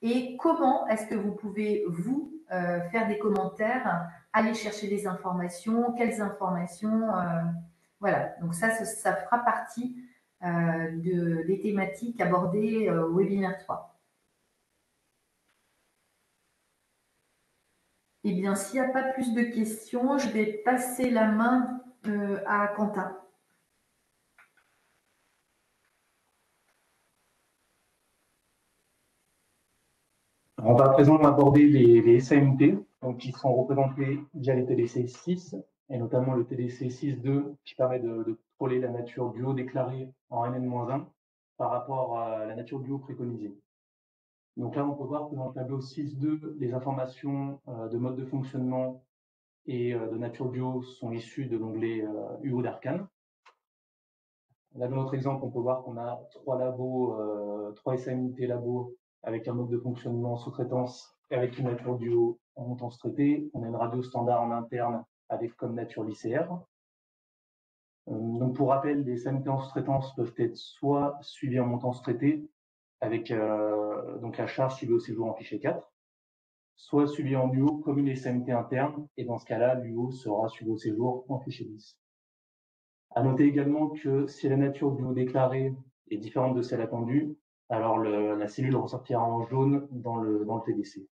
et comment est-ce que vous pouvez, vous, faire des commentaires, aller chercher des informations, quelles informations, voilà. Donc ça fera partie des thématiques abordées au webinaire 3. Eh bien, s'il n'y a pas plus de questions, je vais passer la main à Quentin. On va à présent aborder les SAMT, donc qui sont représentés via les TDC 6, et notamment le TDC 6.2 qui permet de contrôler la nature du haut déclarée en NN-1 par rapport à la nature du haut préconisée. Donc là, on peut voir que dans le tableau 6.2, les informations de mode de fonctionnement et de nature du haut sont issues de l'onglet UO d'Arcane. Là, dans notre exemple, on peut voir qu'on a 3 labos, 3 SAMT labos avec un mode de fonctionnement sous-traitance et avec une nature du haut en montance traitée. On a une radio standard en interne avec comme nature l'ICR. Donc, pour rappel, les SAMT en sous-traitance peuvent être soit suivis en montance traitée avec donc la charge suivie au séjour en fichier 4, soit suivi en UO comme une SAMT interne, et dans ce cas-là, l'UO sera suivi au séjour en fichier 10. À noter également que si la nature du haut déclaré est différente de celle attendue, alors la cellule ressortira en jaune dans le TDC.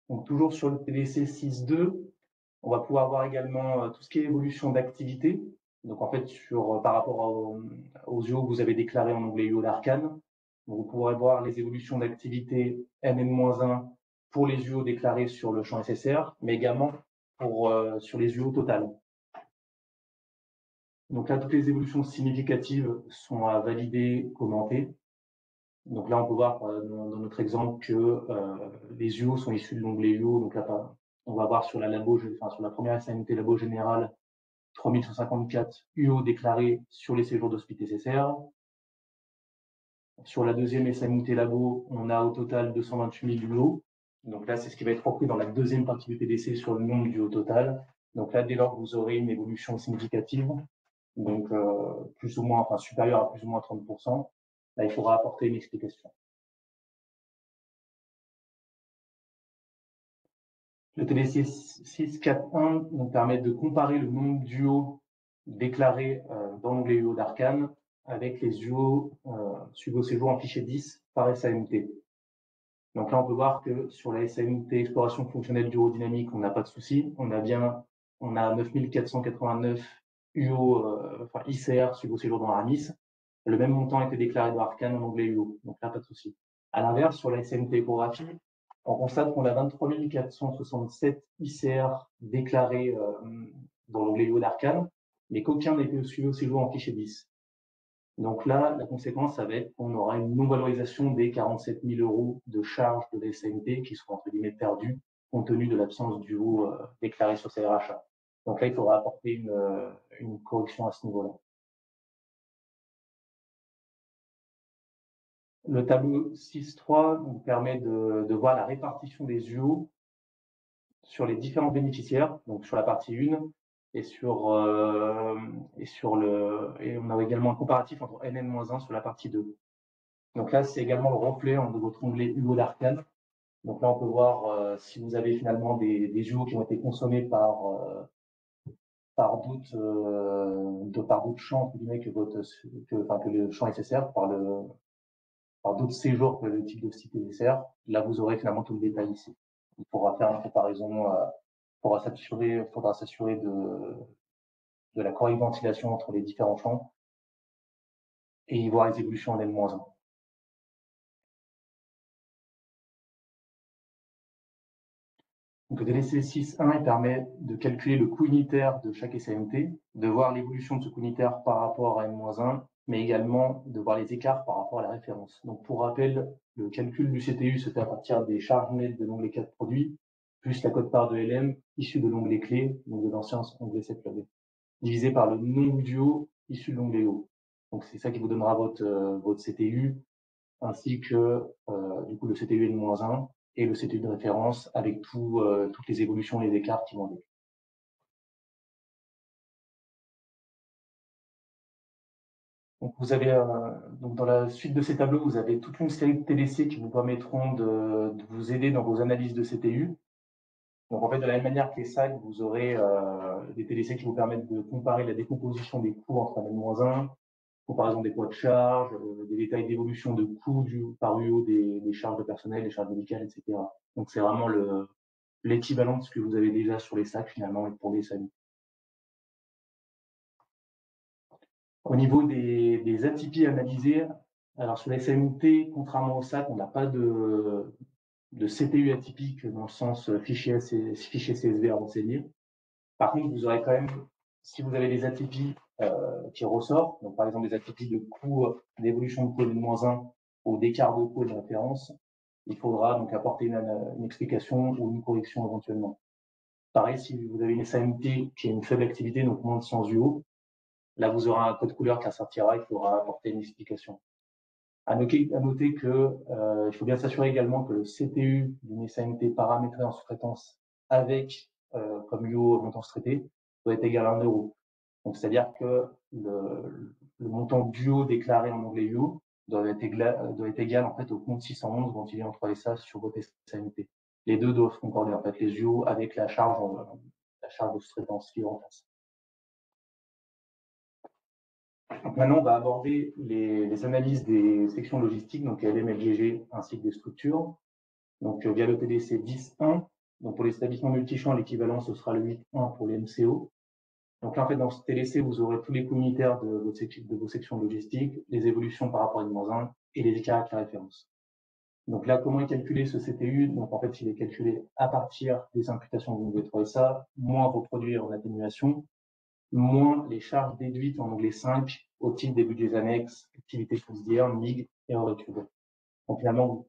Donc, toujours sur le TDC 6.2, on va pouvoir voir également tout ce qui est évolution d'activité. Donc, en fait, par rapport aux UO que vous avez déclarés en onglet UO d'Arcane, vous pourrez voir les évolutions d'activité NN-1 pour les UO déclarés sur le champ SSR, mais également sur les UO total. Donc là, toutes les évolutions significatives sont à valider, commenter. Donc là, on peut voir dans notre exemple que les UO sont issus de l'onglet UO. Donc là, on va voir sur la sur la première SAMT labo générale, 3154 UO déclarés sur les séjours d'hospitaliers SSR. Sur la deuxième SAMT labo, on a au total 228 000 UO. Donc là, c'est ce qui va être repris dans la deuxième partie du TDC sur le nombre du UO total. Donc là, dès lors que vous aurez une évolution significative, donc plus ou moins, enfin supérieur à plus ou moins 30%, là, il faudra apporter une explication. Le TDC 6.4.1 nous permet de comparer le nombre d'UO déclarés dans l'onglet UO d'Arcane avec les UO suivis au séjour en fichier 10 par SAMT. Donc là, on peut voir que sur la SAMT exploration fonctionnelle du haut dynamique, on n'a pas de souci. On a 9489 UO, ICR suivis au séjour dans Aramis. Le même montant a été déclaré dans Arcane en onglet UO. Donc là, pas de souci. À l'inverse, sur la SAMT échographie, On constate qu'on a 23 467 ICR déclarés dans l'onglet IO d'Arcane, mais qu'aucun n'est suivi au séjour en fichier 10. Donc là, la conséquence, ça va être qu'on aura une non-valorisation des 47 000 € de charges de la SAMT qui seront entre guillemets perdues compte tenu de l'absence du haut déclaré sur ces rachats. Donc là, il faudra apporter une correction à ce niveau-là. Le tableau 6.3 nous permet de voir la répartition des UO sur les différents bénéficiaires, donc sur la partie 1 et et on a également un comparatif entre NN-1 sur la partie 2. Donc là, c'est également le reflet de votre onglet UO d'Arcane. Donc là, on peut voir si vous avez finalement des UO qui ont été consommés par d'autres champs entre guillemets que le champ SSR, par d'autres séjours que le type de site SSR. Là, vous aurez finalement tout le détail ici. Il faudra faire une comparaison, faudra s'assurer de la correcte ventilation entre les différents champs et y voir les évolutions en N-1. Donc le TDC 6.1 il permet de calculer le coût unitaire de chaque SAMT, de voir l'évolution de ce coût unitaire par rapport à N-1, mais également de voir les écarts par rapport à la référence. Donc pour rappel, le calcul du CTU se fait à partir des charges nettes de l'onglet 4 produits, plus la quote-part de LM issue de l'onglet clé, donc de l'ancien onglet 7 club, divisé par le nombre d'UO issu de l'onglet O. Donc c'est ça qui vous donnera votre CTU, ainsi que du coup le CTU N-1 et le CTU de référence avec toutes les évolutions et les écarts qui vont avec. Donc vous avez donc dans la suite de ces tableaux, vous avez toute une série de TDC qui vous permettront de vous aider dans vos analyses de CTU. Donc en fait, de la même manière que les SAC, vous aurez des TDC qui vous permettent de comparer la décomposition des coûts entre un N-1, comparaison des poids de charge, des détails d'évolution de coûts par UO des charges de personnel, des charges médicales, etc. Donc c'est vraiment l'équivalent de ce que vous avez déjà sur les SAC finalement et pour les SAMU. Au niveau des atypies analysées, alors sur les SAMT, contrairement au SAC, on n'a pas de CTU atypique dans le sens fichier CSV à renseigner. Par contre, vous aurez quand même, si vous avez des atypies qui ressortent, donc par exemple des atypies de coût, d'évolution de coût N-1 ou d'écart de coût de référence, il faudra donc apporter une explication ou une correction éventuellement. Pareil, si vous avez une SAMT qui a une faible activité, donc moins de 100 UO, là vous aurez un code couleur qui ressortira, il faudra apporter une explication. À noter que il faut bien s'assurer également que le CTU d'une SAMT paramétrée en sous-traitance avec comme UO montant traité doit être égal à 1 €. Donc c'est-à-dire que le montant d'UO déclaré en onglet UO doit être égal en fait au compte 611 ventilé en 3SA sur votre SAMT. Les deux doivent concorder en fait, les UO avec la charge de sous-traitance qui est en face. Donc maintenant, on va aborder les analyses des sections logistiques, donc LM, LGG, ainsi que des structures. Donc via le TDC 10.1. Donc pour les établissements multichamps, l'équivalent, ce sera le 8.1 pour les MCO. Donc là, en fait, dans ce TDC, vous aurez tous les coûts unitaires de vos sections logistiques, les évolutions par rapport à N-1 et les écarts avec la référence. Donc là, comment est calculé ce CTU? Donc en fait, il est calculé à partir des imputations de l'onglet 3SA, moins vos produits en atténuation, moins les charges déduites en onglet 5 au titre des budgets annexes, activités subsidiaires, MIG et hors études. Donc finalement,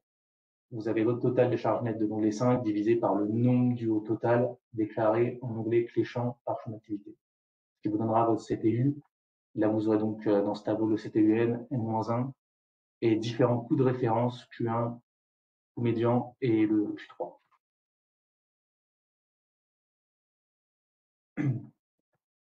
vous avez votre total des charges nettes de l'onglet 5 divisé par le nombre du haut total déclaré en onglet clé champ par champ d'activité. Ce qui vous donnera votre CTU. Là, vous aurez donc dans ce tableau le CTUN, N-1 et différents coûts de référence, Q1, coût médian et le Q3.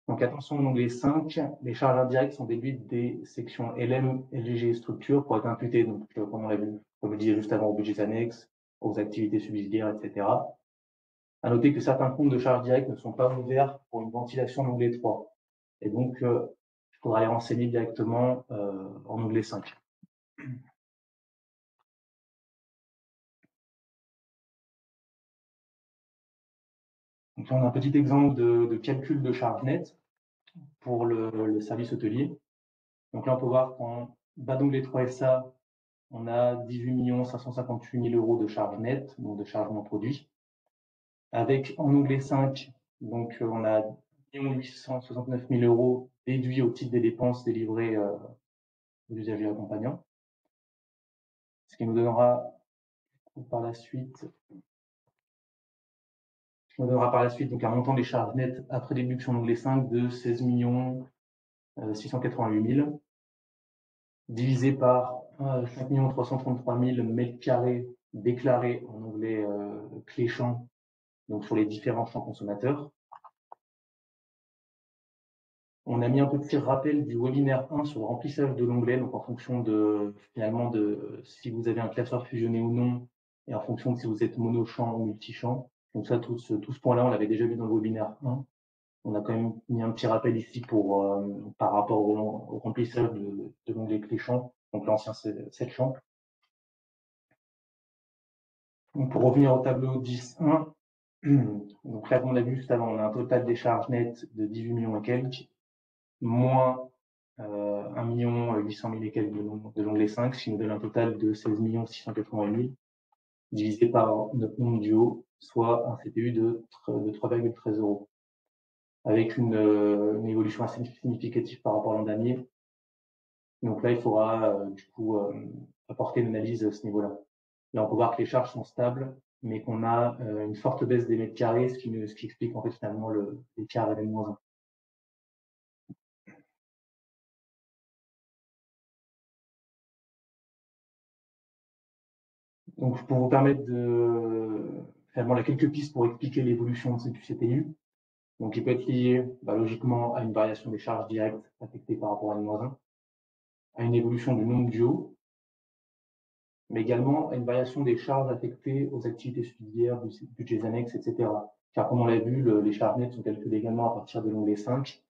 Donc attention au l'onglet 5, les charges indirectes sont déduites des sections LM, LGG et structure pour être imputées, donc, comme on l'a vu, comme je disais juste avant, aux budgets annexes, aux activités subsidiaires, etc. À noter que certains comptes de charges directes ne sont pas ouverts pour une ventilation en onglet 3. Et donc, il faudra les renseigner directement en onglet 5. Donc là, on a un petit exemple de calcul de charge nette pour le service hôtelier. Donc là, on peut voir qu'en bas d'onglet 3SA, on a 18 558 000 euros de charges nettes, donc de charges non produits. Avec en onglet 5, donc on a 1 869 000 euros déduits au titre des dépenses délivrées aux usagers accompagnants. Ce qui nous donnera par la suite donc un montant des charges nettes après déduction d'onglet 5 de 16 688 000, divisé par 5 333 000 mètres carrés déclarés en onglet clé champ, donc sur les différents champs consommateurs. On a mis un petit rappel du webinaire 1 sur le remplissage de l'onglet, donc en fonction de finalement de si vous avez un classeur fusionné ou non, et en fonction de si vous êtes monochamp ou multichamp. Donc ça, tout ce point-là, on l'avait déjà vu dans le webinaire 1. On a quand même mis un petit rappel ici pour par rapport au remplissage de l'onglet clé champ, donc l'ancien 7 champs. Donc pour revenir au tableau 10.1, donc là, comme on l'a vu juste avant, on a un total des charges nettes de 18 millions et quelques, moins 1 800 000 et quelques de l'onglet 5, ce qui nous donne un total de 16 680 000, divisé par notre nombre du haut, soit un CPU de 3,13 euros, avec une évolution assez significative par rapport à l'an dernier. Donc là, il faudra du coup apporter une analyse à ce niveau-là. Là, on peut voir que les charges sont stables, mais qu'on a une forte baisse des mètres carrés, ce qui explique en fait finalement l'écart LN-1. Donc, pour vous permettre de faire quelques pistes pour expliquer l'évolution du CPU. Donc, il peut être lié logiquement à une variation des charges directes affectées par rapport à N-1, à une évolution du nombre du haut, mais également à une variation des charges affectées aux activités subsidiaires, budgets annexes, etc. Car comme on l'a vu, les charges nettes sont calculées également à partir de l'onglet 5.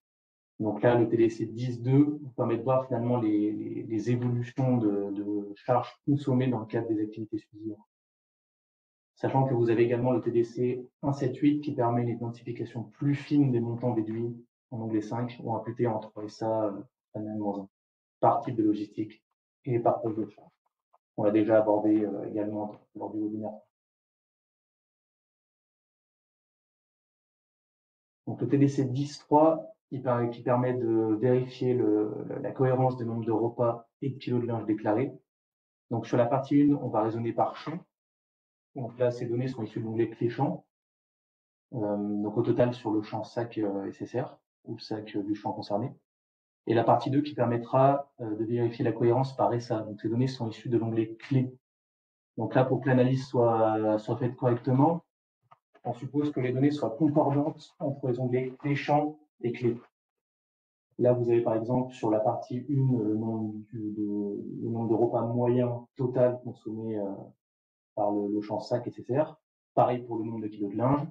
Donc là, le TDC 10.2 vous permet de voir finalement les évolutions de charges consommées dans le cadre des activités subsidiaires. Sachant que vous avez également le TDC 1.7.8 qui permet une identification plus fine des montants déduits en onglet 5 ou imputés entre SA N-1, par type de logistique et par poste de charge. On l'a déjà abordé également lors du webinaire. Donc le TDC 10.3 qui permet de vérifier la cohérence des nombres de repas et de kilos de linge déclarés. Donc sur la partie 1, on va raisonner par champ. Donc là, ces données sont issues de l'onglet clé champ. Donc au total sur le champ sac SSR ou sac du champ concerné. Et la partie 2 qui permettra de vérifier la cohérence par SA. Donc ces données sont issues de l'onglet clé. Donc là, pour que l'analyse soit faite correctement, on suppose que les données soient concordantes entre les onglets clé champ et clé. Là, vous avez par exemple sur la partie 1 le nombre de repas moyens total consommés par le champ sac SSR. Pareil pour le nombre de kilos de linge.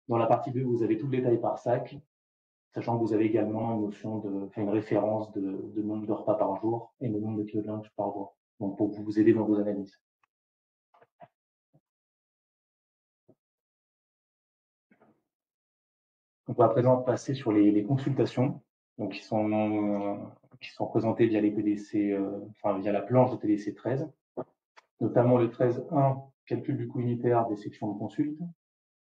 Dans la partie 2, vous avez tout le détail par sac, sachant que vous avez également une référence de nombre de repas par jour et le nombre de kilos de linge par jour, donc pour vous aider dans vos analyses. On va à présent passer sur les consultations, donc qui sont présentées via les TDC, via la planche de TDC 13, notamment le 13.1, calcul du coût unitaire des sections de consulte.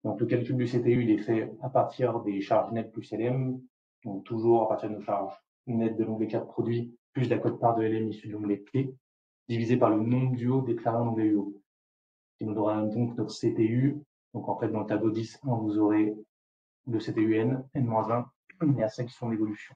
Donc le calcul du CTU, il est fait à partir des charges nettes plus LM, donc toujours à partir de nos charges nettes de l'onglet 4 produits, plus la quote-part de LM issue de l'onglet clé, divisé par le nombre du haut déclaré en onglet UO. qui nous donnera donc notre CTU. Donc en fait, dans le tableau 10.1, vous aurez le CTU N, N-1, et à 5 qui sont d'évolution.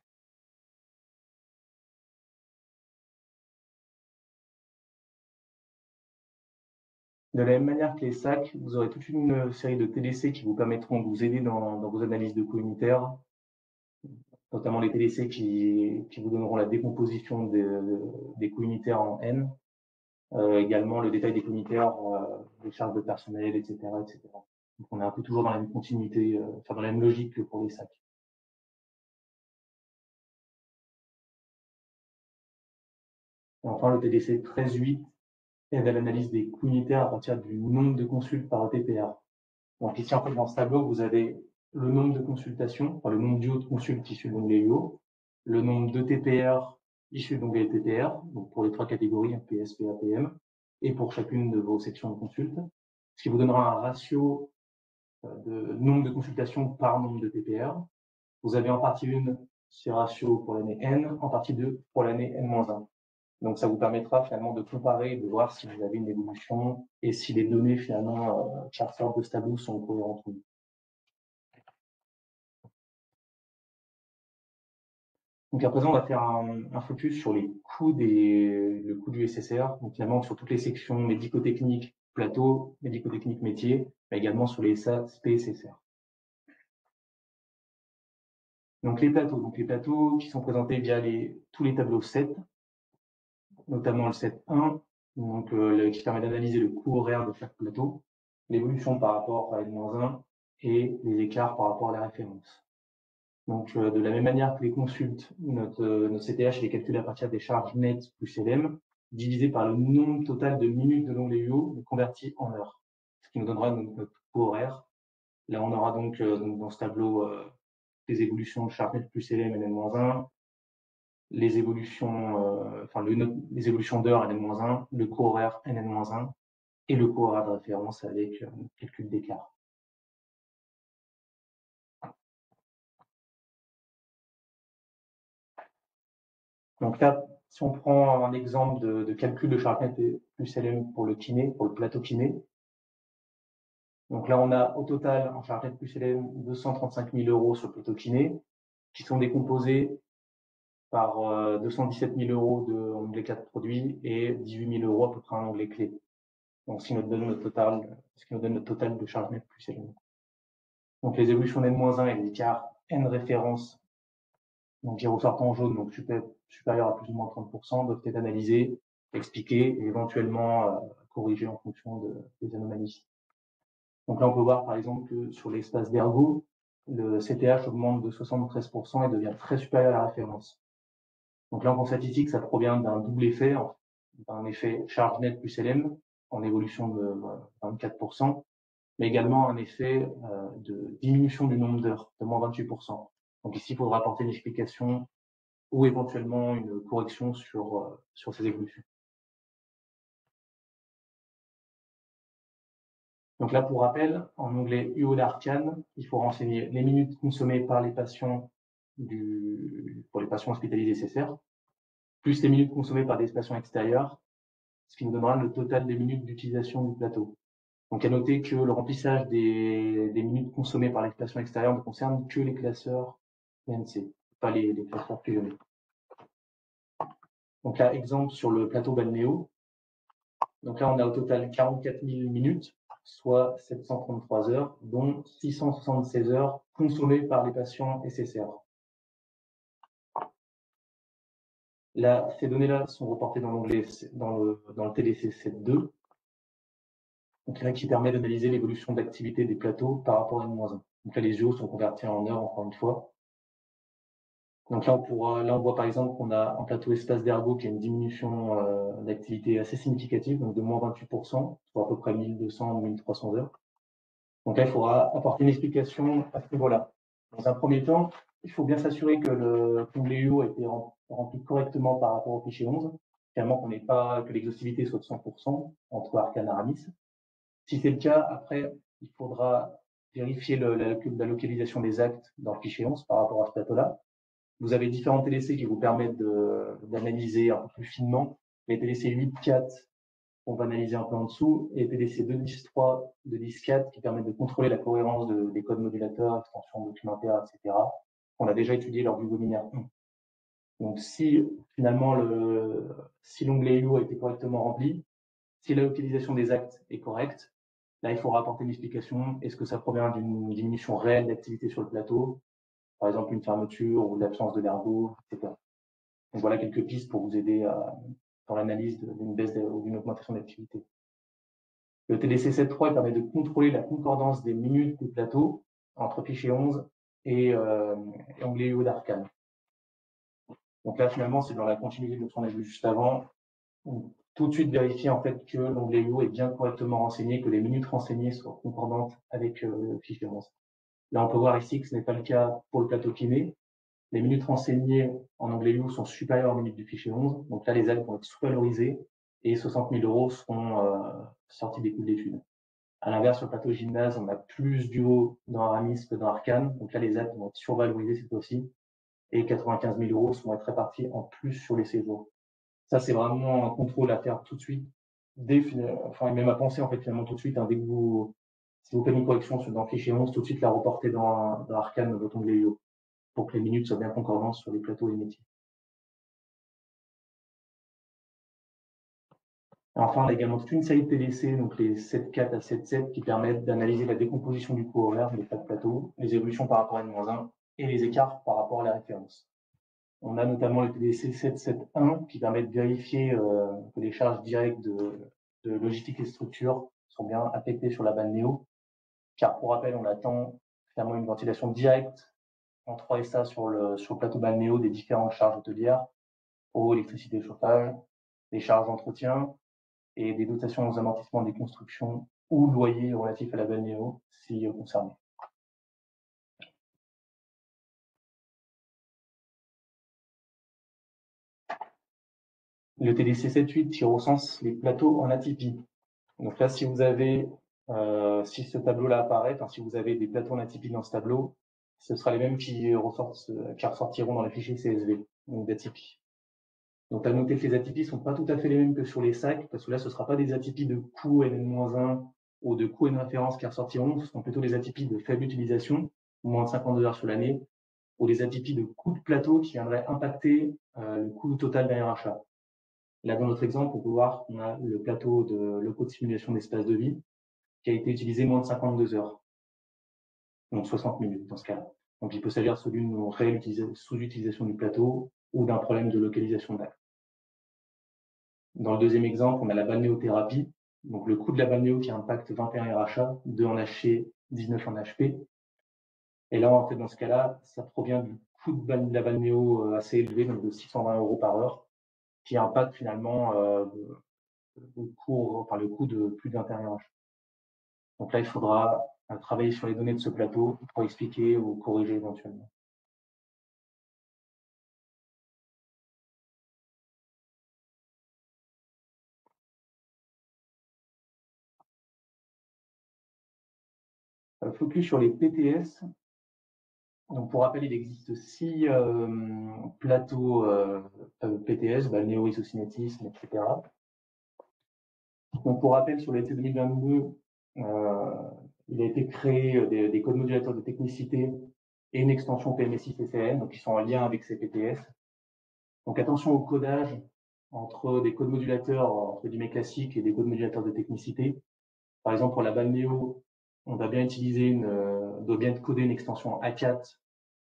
De la même manière que les sacs, vous aurez toute une série de TDC qui vous permettront de vous aider dans vos analyses de coûts unitaires, notamment les TDC qui vous donneront la décomposition des coûts unitaires en N, également le détail des coûts unitaires, les charges de personnel, etc., etc. Donc on est un peu toujours dans la même continuité, dans la même logique que pour les sacs. Et enfin, le TDC 13.8 aide à l'analyse des coûts unitaires à partir du nombre de consultes par ETPR. Donc ici, en fait, dans ce tableau, vous avez le nombre de consultations, le nombre d'UO de consultes issus de l'onglet UO, le nombre d'ETPR issu de l'onglet TTR, donc pour les 3 catégories, PS, PA, PM, et pour chacune de vos sections de consulte, ce qui vous donnera un ratio de nombre de consultations par nombre de TPR. Vous avez en partie 1 ces ratios pour l'année N, en partie 2 pour l'année N-1. Donc, ça vous permettra finalement de comparer, de voir si vous avez une évolution et si les données finalement qui ressortent de ce tableau sont cohérentes ou non. Donc à présent, on va faire un focus sur le coût du SSR, donc finalement sur toutes les sections médico-techniques plateau, médico-technique métier, mais également sur les aspects SSR. Donc les plateaux qui sont présentés via tous les tableaux 7, notamment le 7.1, donc qui permet d'analyser le coût horaire de chaque plateau, l'évolution par rapport à N-1 et les écarts par rapport à la référence. Donc, de la même manière que les consultes, notre CTH est calculé à partir des charges nettes plus LM, divisé par le nombre total de minutes de l'onglet UO, mais converti en heures, ce qui nous donnera donc notre coût horaire. Là, on aura donc dans ce tableau les évolutions de charges nettes plus LM et N-1, les évolutions, les évolutions d'heures N-1, le coût horaire N-1 et le coût horaire de référence avec calcul d'écart. Donc là, si on prend un exemple de calcul de charge nette plus LM pour le kiné, pour le plateau kiné, donc là, on a au total en charge nette plus LM 235 000 € sur le plateau kiné, qui sont décomposés par 217 000 € de onglet 4 produits et 18 000 € à peu près un onglet clé. Donc, ce qui nous donne notre total de charge nette plus LM. Donc, les évolutions N-1 et l'écart N référence, donc qui ressortent en jaune, donc supérieur à plus ou moins 30%, doivent être analysés, expliqués et éventuellement corrigés en fonction des anomalies. Donc là, on peut voir par exemple que sur l'espace d'ergo, le CTH augmente de 73% et devient très supérieur à la référence. Donc là, en statistique, ça provient d'un double effet, d'un effet charge nette plus LM en évolution de 24%, mais également un effet de diminution du nombre d'heures de moins 28%. Donc ici, il faudra apporter une explication ou éventuellement une correction sur ces évolutions. Donc là, pour rappel, en onglet UO d'Arcane, il faut renseigner les minutes consommées par les patients pour les patients hospitalisés CSR, plus les minutes consommées par des patients extérieurs, ce qui nous donnera le total des minutes d'utilisation du plateau. Donc à noter que le remplissage des minutes consommées par les patients extérieurs ne concerne que les classeurs PNC, pas les classeurs fusionnés. Donc là, exemple sur le plateau balnéo. Donc là, on a au total 44 000 minutes, soit 733 heures, dont 676 heures consommées par les patients SSR. Là, ces données-là sont reportées dans l'onglet dans le TDC 7.2, donc là, qui permet d'analyser l'évolution d'activité des plateaux par rapport à N-1. Donc là, les UO sont convertis en heures, encore une fois. Donc là, on voit par exemple qu'on a un plateau espace d'ergo qui a une diminution d'activité assez significative, donc de moins 28%, soit à peu près 1200 1300 heures. Donc là, il faudra apporter une explication à ce niveau-là. Dans un premier temps, il faut bien s'assurer que l'onglet UO a été rempli correctement par rapport au fichier 11, finalement que l'exhaustivité soit de 100% entre Arcane et Aramis. Si c'est le cas, après, il faudra vérifier la localisation des actes dans le fichier 11 par rapport à ce plateau-là. Vous avez différents TDC qui vous permettent d'analyser un peu plus finement. Les TDC 8.4, on va analyser un peu en dessous, et TDC 2.10.3, 2.10.4 qui permettent de contrôler la cohérence des codes modulateurs, extensions documentaires, etc. On a déjà étudié lors du webinaire 1. Donc, si finalement si l'onglet UO a été correctement rempli, si la localisation des actes est correcte, là, il faudra apporter une explication. Est-ce que ça provient d'une diminution réelle d'activité sur le plateau, par exemple une fermeture ou l'absence de l'ergo, etc. Donc voilà quelques pistes pour vous aider dans l'analyse d'une baisse ou d'une augmentation d'activité. Le TDC 7.3 permet de contrôler la concordance des minutes des plateaux entre fichier 11 et onglet UO d'Arcane. Donc là, finalement, c'est dans la continuité de ce qu'on a vu juste avant. Tout de suite vérifier en fait que l'onglet UO est bien correctement renseigné, que les minutes renseignées soient concordantes avec le fichier 11. Là, on peut voir ici que ce n'est pas le cas pour le plateau kiné. Les minutes renseignées en onglet You sont supérieures aux minutes du fichier 11. Donc là, les aides vont être sous-valorisées et 60 000 € seront sortis des coûts de l'étude. À l'inverse, sur le plateau gymnase, on a plus duo dans Aramis que dans Arcane. Donc là, les aides vont être survalorisées cette fois-ci et 95 000 € vont être répartis en plus sur les séjours. Ça, c'est vraiment un contrôle à faire tout de suite, même à penser en fait finalement tout de suite, hein, dès que si vous faites une correction dans le fichier 11, tout de suite la reporter dans Arcane, dans votre onglet IO, pour que les minutes soient bien concordantes sur les plateaux et métiers. Et enfin, on a également toute une série de TDC, donc les 7.4 à 7.7, qui permettent d'analyser la décomposition du coût horaire des quatre plateaux, les évolutions par rapport à N-1 et les écarts par rapport à la référence. On a notamment le TDC 7.7.1 qui permet de vérifier que les charges directes de logistique et structure sont bien affectées sur la bande Néo, car pour rappel, on attend finalement une ventilation directe en 3SA sur le plateau bande Néo des différentes charges hôtelières, eau, électricité, chauffage, des charges d'entretien et des dotations aux amortissements des constructions ou loyers relatifs à la bande Néo si concerné. Le TDC 7.8 qui recense les plateaux en atypie. Donc là, si vous avez, si ce tableau-là apparaît, si vous avez des plateaux en atypie dans ce tableau, ce sera les mêmes qui ressortiront dans les fichiers CSV, donc d'atypie. Donc à noter que les atypies sont pas tout à fait les mêmes que sur les sacs, parce que là, ce sera pas des atypies de coût N-1 ou de coût N référence qui ressortiront, ce seront plutôt des atypies de faible utilisation, moins de 52 heures sur l'année, ou des atypies de coût de plateau qui viendraient impacter le coût total d'un rachat. Là, dans notre exemple, on peut voir qu'on a le plateau de locaux de simulation d'espace de vie qui a été utilisé moins de 52 heures, donc 60 minutes dans ce cas-là. Donc, il peut s'agir soit d'une réelle sous-utilisation du plateau ou d'un problème de localisation d'acte. Dans le deuxième exemple, on a la balnéothérapie, donc le coût de la balnéo qui impacte 21 RHA, 2 en HC, 19 en HP. Et là, en fait, dans ce cas-là, ça provient du coût de la balnéo assez élevé, donc de 620 € par heure, qui impacte finalement le coût de plus de 21 RHA. Donc là, il faudra travailler sur les données de ce plateau pour expliquer ou corriger éventuellement. Focus sur les PTS. Donc pour rappel, il existe 6 plateaux PTS, néo-isocinétisme, etc. Donc pour rappel, sur l'été 2022, il a été créé des codes modulateurs de technicité et une extension PMSI CCN, donc qui sont en lien avec ces PTS. Donc attention au codage entre des codes modulateurs entre guillemets classiques et des codes modulateurs de technicité. Par exemple, pour la balle Néo, on doit bien coder une extension A4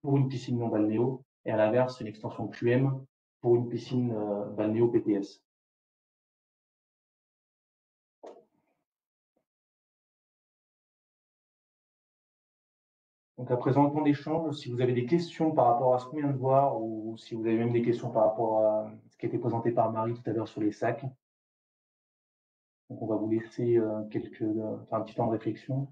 pour une piscine non balnéo, et à l'inverse, une extension QM pour une piscine balnéo PTS. Donc à présent, le temps d'échange, si vous avez des questions par rapport à ce qu'on vient de voir, ou si vous avez même des questions par rapport à ce qui a été présenté par Marie tout à l'heure sur les sacs. Donc on va vous laisser un petit temps de réflexion.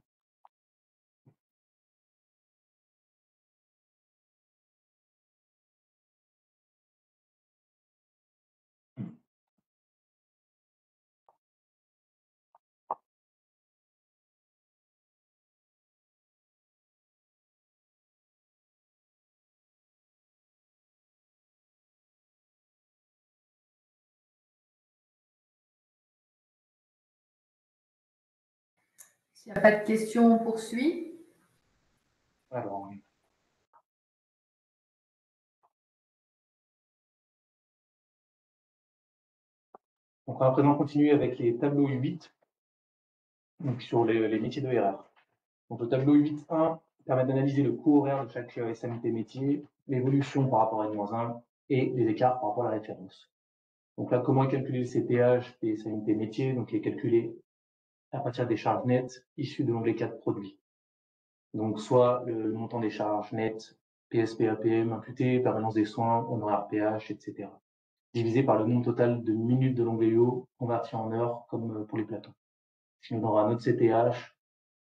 S'il n'y a pas de questions, on poursuit. Alors, donc on va présent continuer avec les tableaux 8, donc sur les métiers de RR. Donc le tableau 8.1 permet d'analyser le coût horaire de chaque SMT métier, l'évolution par rapport à N-1 et les écarts par rapport à la référence. Donc là, comment est calculé le CTH des SMT métiers? Donc il est calculé à partir des charges nettes issues de l'onglet 4 produits. Donc soit le montant des charges nettes, PSP, APM imputé, permanence des soins, honoraires PH, etc. divisé par le nombre total de minutes de l'onglet IO converti en heures comme pour les plateaux. Ce qui nous donnera notre CTH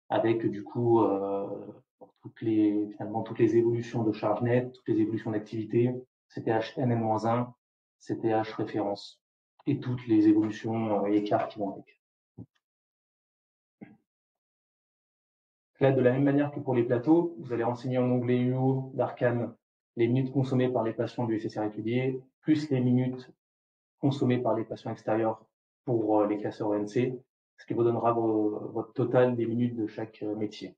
avec du coup finalement, toutes les évolutions de charge nette, toutes les évolutions d'activité, CTH NN-1, CTH référence, et toutes les évolutions écarts qui vont avec. Là, de la même manière que pour les plateaux, vous allez renseigner en onglet UO d'Arcane les minutes consommées par les patients du SSR étudié, plus les minutes consommées par les patients extérieurs pour les classeurs ONC, ce qui vous donnera votre total des minutes de chaque métier,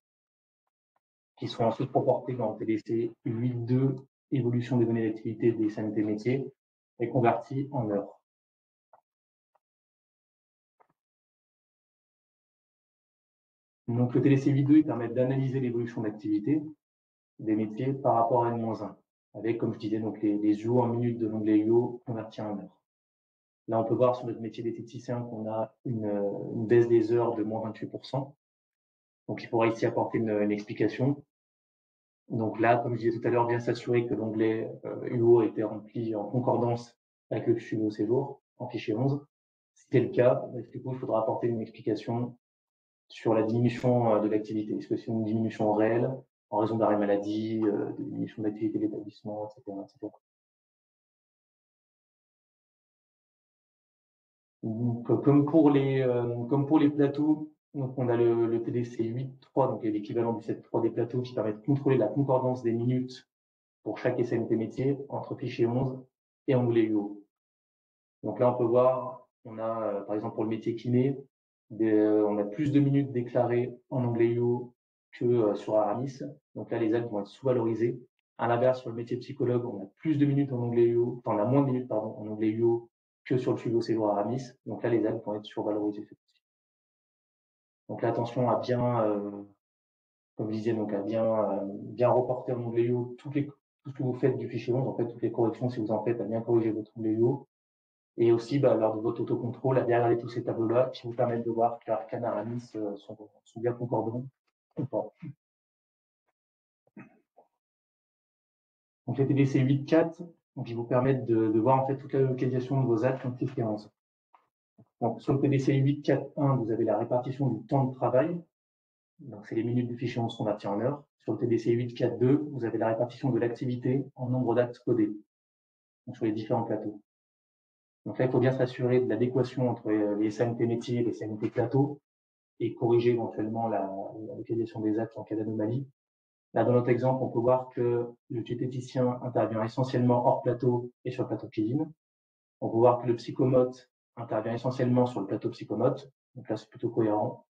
qui seront ensuite reportés dans le TDC 8.2, évolution des données d'activité des SMT métiers, et convertis en heures. Donc, le TDC 8.2, il permet d'analyser l'évolution d'activité des métiers par rapport à N-1, avec, comme je disais, donc les UO en minutes de l'onglet UO convertis en heures. Là, on peut voir sur notre métier d'esthéticien qu'on a une baisse des heures de moins 28%. Donc, il faudra ici apporter une explication. Donc là, comme je disais tout à l'heure, bien s'assurer que l'onglet UO a été rempli en concordance avec le fichier au séjour, en fichier 11. Si c'est le cas, du coup, il faudra apporter une explication sur la diminution de l'activité. Est-ce que c'est une diminution réelle en raison d'arrêt maladie, de diminution d'activité de l'établissement, etc., etc. Donc, comme pour les plateaux, donc on a le TDC 8.3, donc l'équivalent du 7.3 des plateaux, qui permet de contrôler la concordance des minutes pour chaque SMT métier entre fichier 11 et onglet UO. Donc là, on peut voir, on a par exemple pour le métier kiné, on a plus de minutes déclarées en onglet UO que sur Aramis. Donc là, les actes vont être sous-valorisés. À l'inverse, sur le métier de psychologue, on a plus de minutes en onglet UO, enfin on a moins de minutes pardon, en onglet UO que sur le suivi au séjour Aramis. Donc là, les actes vont être survalorisés. Donc là, attention à bien, comme je disais, donc à bien reporter en onglet UO tout ce que vous faites du fichier 11, en fait, toutes les corrections, si vous en faites, à bien corriger votre onglet UO. Et aussi, lors de votre autocontrôle, à bien regarder tous ces tableaux-là qui vous permettent de voir que Arcane et Aramis sont bien concordants ou pas. Donc les TDC 8.4, donc ils vous permettent de voir en fait toute la localisation de vos actes en fichier 11. Donc sur le TDC 8.4.1, vous avez la répartition du temps de travail. Donc c'est les minutes du fichier 11 converties en heures. Sur le TDC 8.4.2, vous avez la répartition de l'activité en nombre d'actes codés, donc sur les différents plateaux. Donc là, il faut bien s'assurer de l'adéquation entre les SMT métiers et les SMT plateaux et corriger éventuellement la localisation des actes en cas d'anomalie. Là, dans notre exemple, on peut voir que le diététicien intervient essentiellement hors plateau et sur le plateau cuisine. On peut voir que le psychomote intervient essentiellement sur le plateau psychomote. Donc là, c'est plutôt cohérent.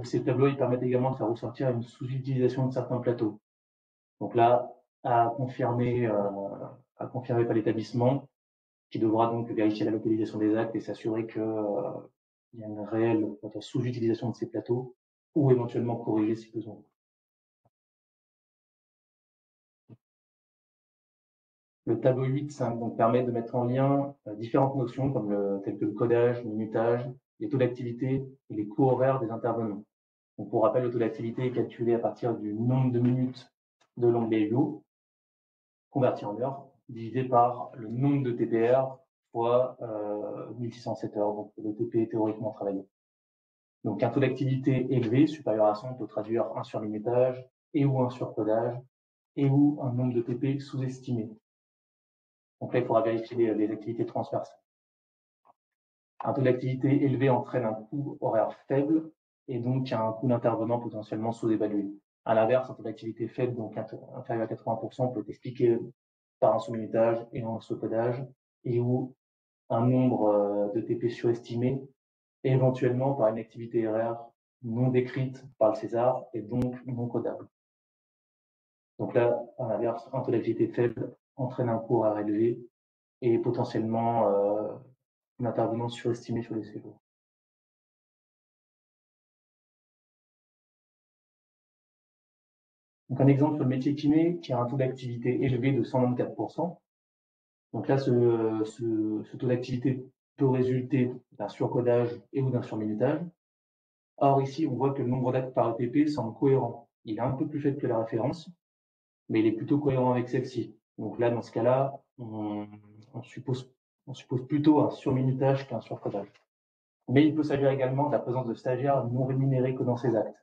Ces tableaux, ils permettent également de faire ressortir une sous-utilisation de certains plateaux. Donc là, à confirmer par l'établissement, qui devra donc vérifier la localisation des actes et s'assurer qu'il y a une réelle sous-utilisation de ces plateaux ou éventuellement corriger si besoin. Le tableau 8.5 donc, permet de mettre en lien différentes notions telles que le codage, le minutage, les taux d'activité et les coûts horaires des intervenants. Donc, pour rappel, le taux d'activité est calculé à partir du nombre de minutes de l'onglet UO, converti en heures, divisé par le nombre de TPR fois 1607 heures, donc le TP théoriquement travaillé. Donc un taux d'activité élevé, supérieur à 100, on peut traduire un surminutage et ou un surcodage et ou un nombre de TP sous-estimé. Donc là, il faudra vérifier les activités transversales. Un taux d'activité élevé entraîne un coût horaire faible et donc un coût d'intervenant potentiellement sous-évalué. À l'inverse, un taux d'activité faible, donc inférieur à 80%, peut être expliqué par un sous-minutage et un surcodage et ou un nombre de TP surestimé et éventuellement par une activité RR non décrite par le César et donc non codable. Donc là, à l'inverse, un taux d'activité faible entraîne un coût horaire élevé et potentiellement une intervenance surestimée sur les séjours. Donc un exemple sur le métier kiné qui a un taux d'activité élevé de 124%. Donc là, ce taux d'activité peut résulter d'un surcodage et ou d'un surminutage. Or ici, on voit que le nombre d'actes par ETP semble cohérent. Il est un peu plus faible que la référence, mais il est plutôt cohérent avec celle-ci. Donc là, dans ce cas-là, on suppose plutôt un surminutage qu'un surcodage. Mais il peut s'agir également de la présence de stagiaires non rémunérés que dans ces actes.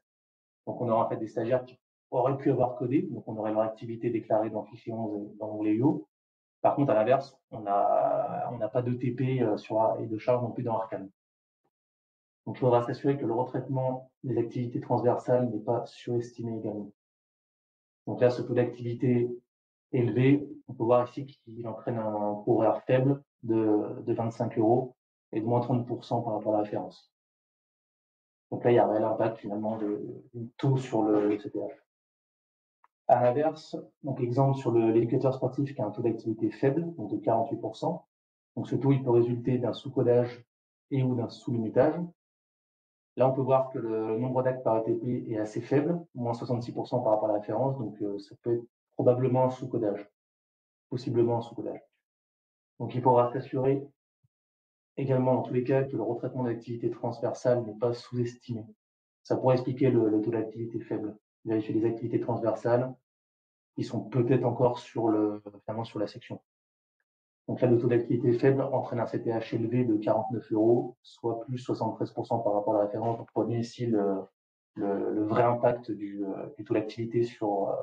Donc, on aura en fait des stagiaires qui auraient pu avoir codé, donc on aurait leur activité déclarée dans le fichier 11 et dans l'onglet UO. Par contre, à l'inverse, on n'a pas d'ETP et de charge non plus dans Arcane. Donc, il faudra s'assurer que le retraitement des activités transversales n'est pas surestimé également. Donc là, ce taux d'activité élevé, on peut voir ici qu'il entraîne un coût horaire faible de 25 € et de moins 30% par rapport à la référence. Donc là, il y a un réel impact finalement du taux sur le CPH. À l'inverse, donc exemple sur l'éducateur sportif qui a un taux d'activité faible, donc de 48%. Donc ce taux, il peut résulter d'un sous-codage et ou d'un sous-limitage. Là, on peut voir que le nombre d'actes par ETP est assez faible, moins 66% par rapport à la référence, donc ça peut être probablement un sous-codage, possiblement un sous-codage. Donc il faudra s'assurer également, dans tous les cas, que le retraitement d'activité transversale n'est pas sous-estimé. Ça pourrait expliquer le taux d'activité faible. Vérifier les activités transversales qui sont peut-être encore finalement sur la section. Donc là, le taux d'activité faible entraîne un CPH élevé de 49 €, soit plus 73% par rapport à la référence. Donc, on voit bien ici le vrai impact du taux d'activité sur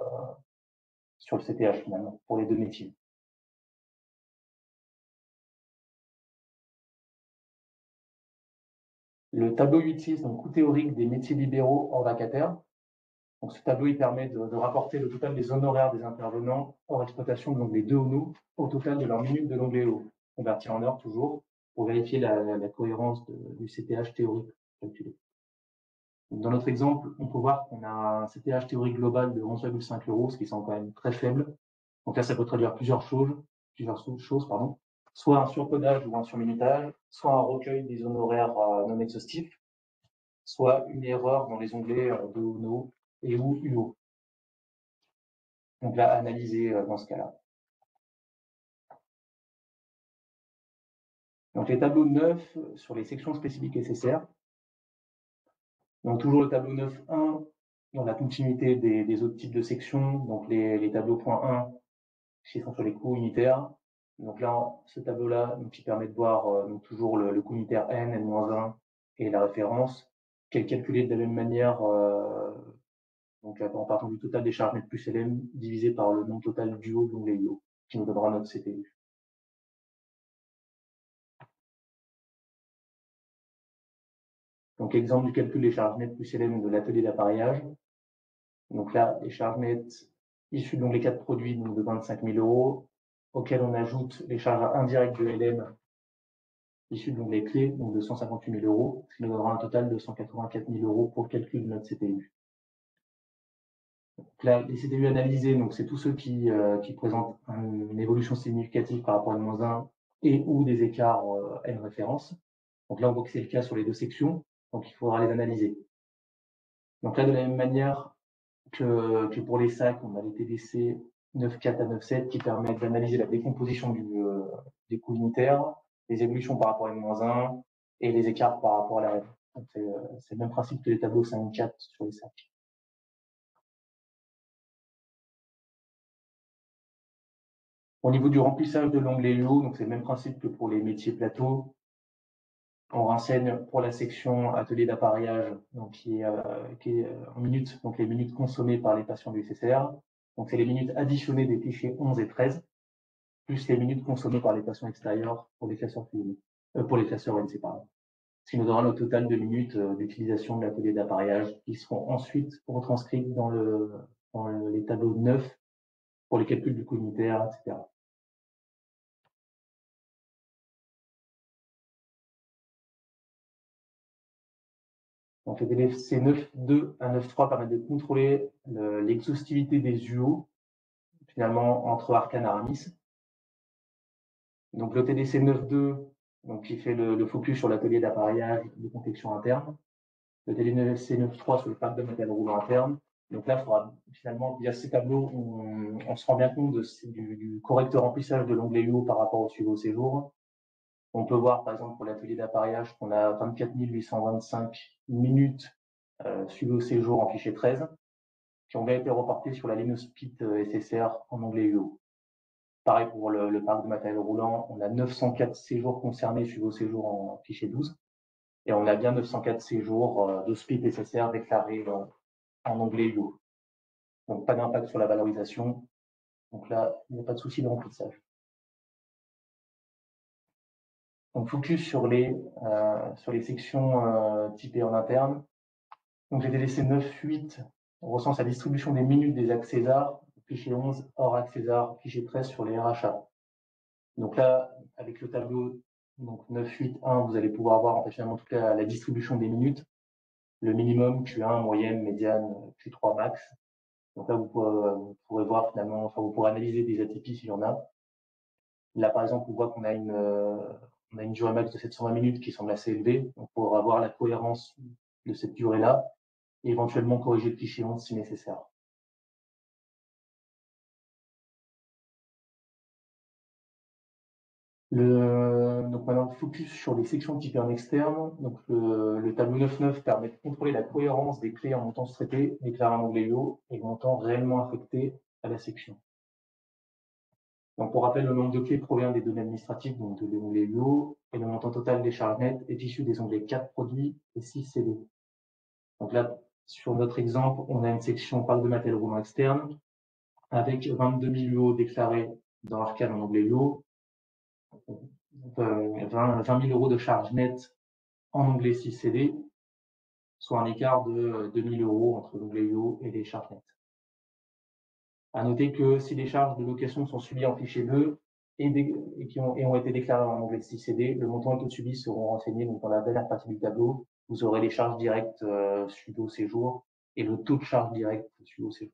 le CPH finalement, pour les deux métiers. Le tableau 8.6, donc coût théorique des métiers libéraux hors vacataire. Donc ce tableau, il permet de rapporter le total des honoraires des intervenants hors exploitation de l'onglet 2 ONO au total de leurs minutes de l'onglet O, converti en heures toujours, pour vérifier la cohérence du CPH théorique calculé. Dans notre exemple, on peut voir qu'on a un CPH théorique global de 11,5 €, ce qui semble quand même très faible. Donc là, ça peut traduire plusieurs choses, soit un surcodage ou un surminutage, soit un recueil des honoraires non exhaustifs, soit une erreur dans les onglets de ONO et ou UO. Donc là, analyser dans ce cas-là. Donc les tableaux 9 sur les sections spécifiques SSR. Donc toujours le tableau 9.1 dans la continuité des autres types de sections, donc les tableaux .1 qui sont sur les coûts unitaires. Donc là, ce tableau-là, qui permet de voir donc toujours le coût unitaire N, N-1 et la référence, qui est calculé de la même manière donc en partant du total des charges nettes plus LM divisé par le nombre total du haut de l'onglet IO, qui nous donnera notre CPU. Donc exemple du calcul des charges nettes plus LM de l'atelier d'appareillage. Donc là, les charges nettes issues de l'onglet 4 produits donc de 25 000 €, auxquelles on ajoute les charges indirectes de LM issues de l'onglet clés, donc de 158 000 €, ce qui nous donnera un total de 184 000 € pour le calcul de notre CPU. Donc là, les CPU analysés, donc c'est tous ceux qui présentent une évolution significative par rapport à N-1 et ou des écarts N référence. Donc là, on voit que c'est le cas sur les deux sections, donc il faudra les analyser. Donc là, de la même manière que pour les sacs, on a les TDC 9.4 à 9.7 qui permettent d'analyser la décomposition des coûts unitaires, les évolutions par rapport à N-1 et les écarts par rapport à la règle. Donc c'est le même principe que les tableaux 5.4 sur les sacs. Au niveau du remplissage de l'onglet UO, donc c'est le même principe que pour les métiers plateaux. On renseigne pour la section atelier d'appareillage, donc qui est en minutes, donc les minutes consommées par les patients du SSR. Donc c'est les minutes additionnées des fichiers 11 et 13, plus les minutes consommées par les patients extérieurs pour les classeurs pour les classeurs NC, pardon. Ce qui nous donnera le total de minutes d'utilisation de l'atelier d'appareillage qui seront ensuite retranscrites dans les tableaux 9 pour les calculs du coût unitaire, etc. Donc les TDC 9.2 à 9.3 permettent de contrôler l'exhaustivité des UO, finalement, entre Arcane et Aramis. Donc le TDC 9.2, donc, qui fait le focus sur l'atelier d'appareillage de confection interne. Le TDC 9.3 sur le parc de matériel roulant interne. Donc là, il faudra finalement, via ces tableaux, on se rend bien compte du correct remplissage de l'onglet UO par rapport au suivi au séjour. On peut voir, par exemple, pour l'atelier d'appareillage, qu'on a 24 825 minutes suivi au séjour en fichier 13, qui ont bien été reportés sur la ligne Spit SSR en onglet UO. Pareil pour le parc de matériel roulant, on a 904 séjours concernés suivi au séjour en fichier 12, et on a bien 904 séjours de Spit SSR déclarés en onglet UO. Donc, pas d'impact sur la valorisation. Donc là, il n'y a pas de souci de remplissage. Donc, focus sur les sections typées en interne. Donc, j'ai délaissé 9.8, on recense la distribution des minutes des actes César, fichier 11 hors acte César, fichier 13 sur les RHA. Donc là, avec le tableau 9.8.1, vous allez pouvoir voir en fait, finalement toute la distribution des minutes, le minimum, Q1, moyenne, médiane, Q3 max. Donc là, vous pourrez voir finalement, enfin, vous pourrez analyser des atypies s'il y en a. Là, par exemple, on voit qu'on a une durée max de 720 minutes qui semble assez élevée. On pourra voir la cohérence de cette durée-là et éventuellement corriger le fichier 11 si nécessaire. Donc maintenant, focus sur les sections typées en externe. Donc le tableau 9.9 permet de contrôler la cohérence des clés en montant traité, déclaré en onglet IO et montant réellement affecté à la section. Donc pour rappel, le nombre de clés provient des données administratives, donc de l'onglet IO, et le montant total des charges nettes est issu des onglets 4 produits et 6 CD. Donc là, sur notre exemple, on a une section parc de matériel roulant externe avec 22 000 UO déclarés dans Arcane en onglet IO, 20 000 € de charges nettes en onglet 6 CD, soit un écart de 2 000 € entre l'onglet IO et les charges nettes. À noter que si les charges de location sont subies en fichier 2 et ont été déclarées en onglet 6 CD, le montant et taux subi seront renseignés donc, dans la dernière partie du tableau. Vous aurez les charges directes sudo séjour et le taux de charge direct sudo séjour.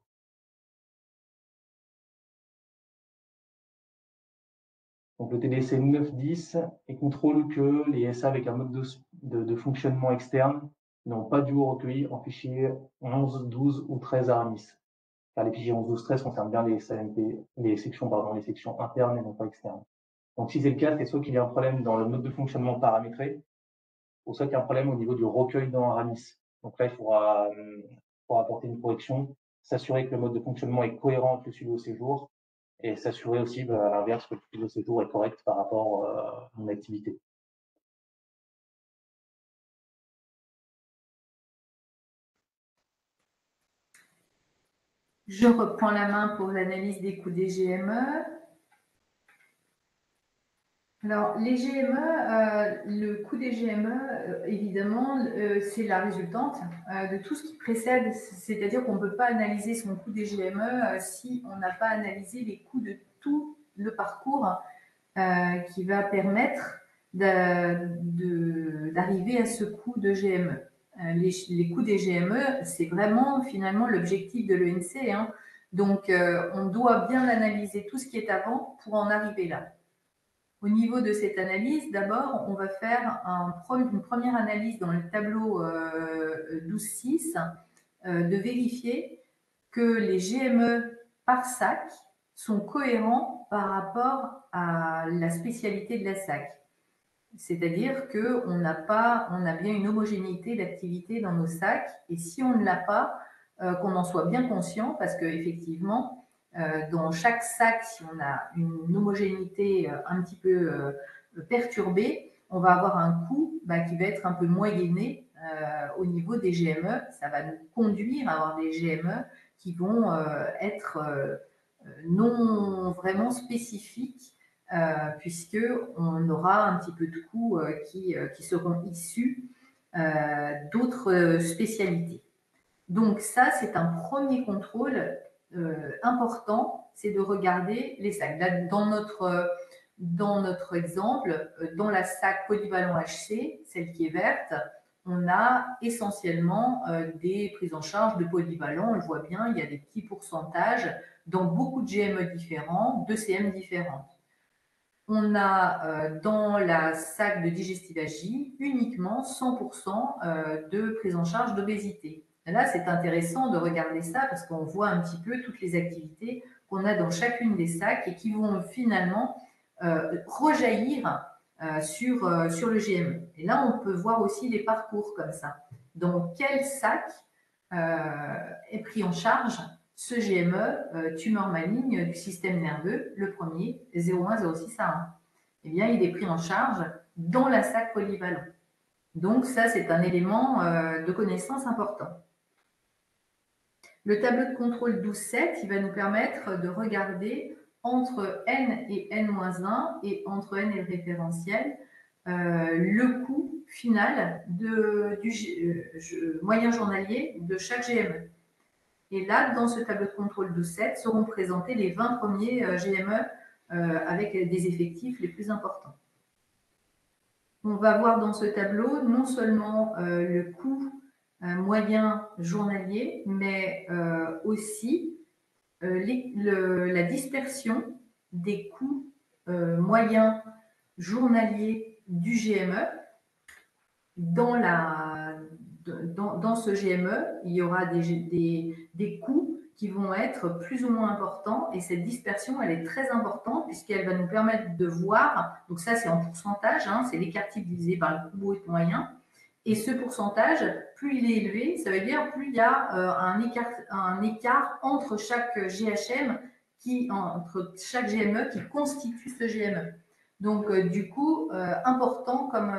Donc le TDC 9.10 et contrôle que les SA avec un mode de fonctionnement externe n'ont pas du haut recueilli en fichier 11, 12 ou 13 Aramis. Car les fichiers 11, 12, 13 concernent bien les sections internes et non pas externes. Donc si c'est le cas, c'est soit qu'il y a un problème dans le mode de fonctionnement paramétré, ou soit qu'il y a un problème au niveau du recueil dans Aramis. Donc là, il faudra apporter une correction, s'assurer que le mode de fonctionnement est cohérent avec le suivi au séjour, et s'assurer aussi, à l'inverse, que le suivi au séjour est correct par rapport à mon activité. Je reprends la main pour l'analyse des coûts des GME. Alors, les GME, le coût des GME, évidemment, c'est la résultante de tout ce qui précède, c'est-à-dire qu'on ne peut pas analyser son coût des GME si on n'a pas analysé les coûts de tout le parcours qui va permettre d'arriver à ce coût de GME. Les coûts des GME, c'est vraiment finalement l'objectif de l'ENC. Hein. Donc, on doit bien analyser tout ce qui est avant pour en arriver là. Au niveau de cette analyse, d'abord, on va faire une première analyse dans le tableau 12.6 de vérifier que les GME par SAC sont cohérents par rapport à la spécialité de la SAC. C'est-à-dire qu'on a bien une homogénéité d'activité dans nos SAC, et si on ne l'a pas, qu'on en soit bien conscient, parce qu'effectivement, dans chaque SAC, si on a une homogénéité un petit peu perturbée, on va avoir un coût qui va être un peu moyenné au niveau des GME. Ça va nous conduire à avoir des GME qui vont être non vraiment spécifiques, puisqu'on aura un petit peu de coûts qui seront issus d'autres spécialités. Donc ça, c'est un premier contrôle important, c'est de regarder les sacs. Là, dans notre exemple, dans la SAC polyvalent HC, celle qui est verte, on a essentiellement des prises en charge de polyvalent. On le voit bien, il y a des petits pourcentages dans beaucoup de GME différents, de CM différentes. On a dans la SAC de digestive AJ uniquement 100% de prise en charge d'obésité. Là, c'est intéressant de regarder ça parce qu'on voit un petit peu toutes les activités qu'on a dans chacune des SAC et qui vont finalement rejaillir sur le GME. Et là, on peut voir aussi les parcours comme ça. Dans quel SAC est pris en charge ce GME, tumeur maligne du système nerveux, le premier, 0106 à 1. Eh bien, il est pris en charge dans la SAC polyvalent. Donc, ça, c'est un élément de connaissance important. Le tableau de contrôle 12,7, il va nous permettre de regarder entre n et n-1 et entre n et le référentiel, le coût final du moyen journalier de chaque GME. Et là, dans ce tableau de contrôle 12,7 seront présentés les 20 premiers GME avec des effectifs les plus importants. On va voir dans ce tableau non seulement le coût moyen journalier, mais aussi la dispersion des coûts moyens journaliers du GME. Dans ce GME, il y aura des coûts qui vont être plus ou moins importants et cette dispersion, elle est très importante puisqu'elle va nous permettre de voir, donc ça c'est en pourcentage, hein, c'est l'écart type divisé par le coût brut moyen, et ce pourcentage, plus il est élevé, ça veut dire plus il y a un écart entre chaque GHM, entre chaque GME qui constitue ce GME. Donc du coup, important comme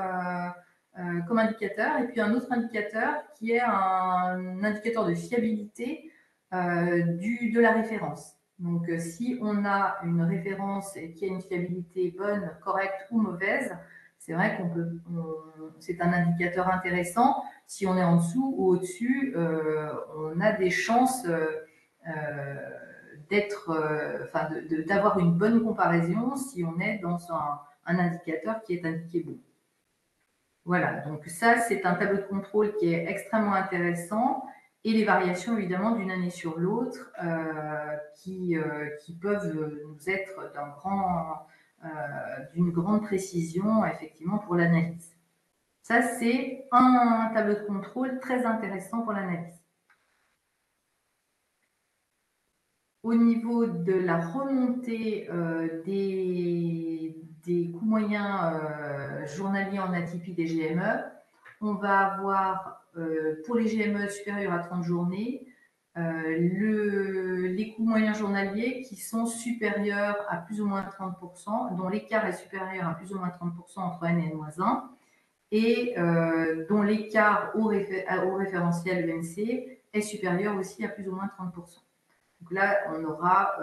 indicateur. Et puis un autre indicateur qui est un indicateur de fiabilité de la référence. Donc si on a une référence qui a une fiabilité bonne, correcte ou mauvaise, c'est vrai c'est un indicateur intéressant. Si on est en dessous ou au-dessus, on a des chances d'avoir une bonne comparaison si on est dans un indicateur qui est indiqué bon. Voilà, donc ça, c'est un tableau de contrôle qui est extrêmement intéressant et les variations, évidemment, d'une année sur l'autre qui peuvent nous être d'une grande précision, effectivement, pour l'analyse. Ça, c'est un tableau de contrôle très intéressant pour l'analyse. Au niveau de la remontée des coûts moyens journaliers en atypie des GME, on va avoir pour les GME supérieurs à 30 journées les coûts moyens journaliers qui sont supérieurs à plus ou moins 30%, dont l'écart est supérieur à plus ou moins 30% entre n et n-1, et dont l'écart au référentiel ENC est supérieur aussi à plus ou moins 30%. Donc là, on aura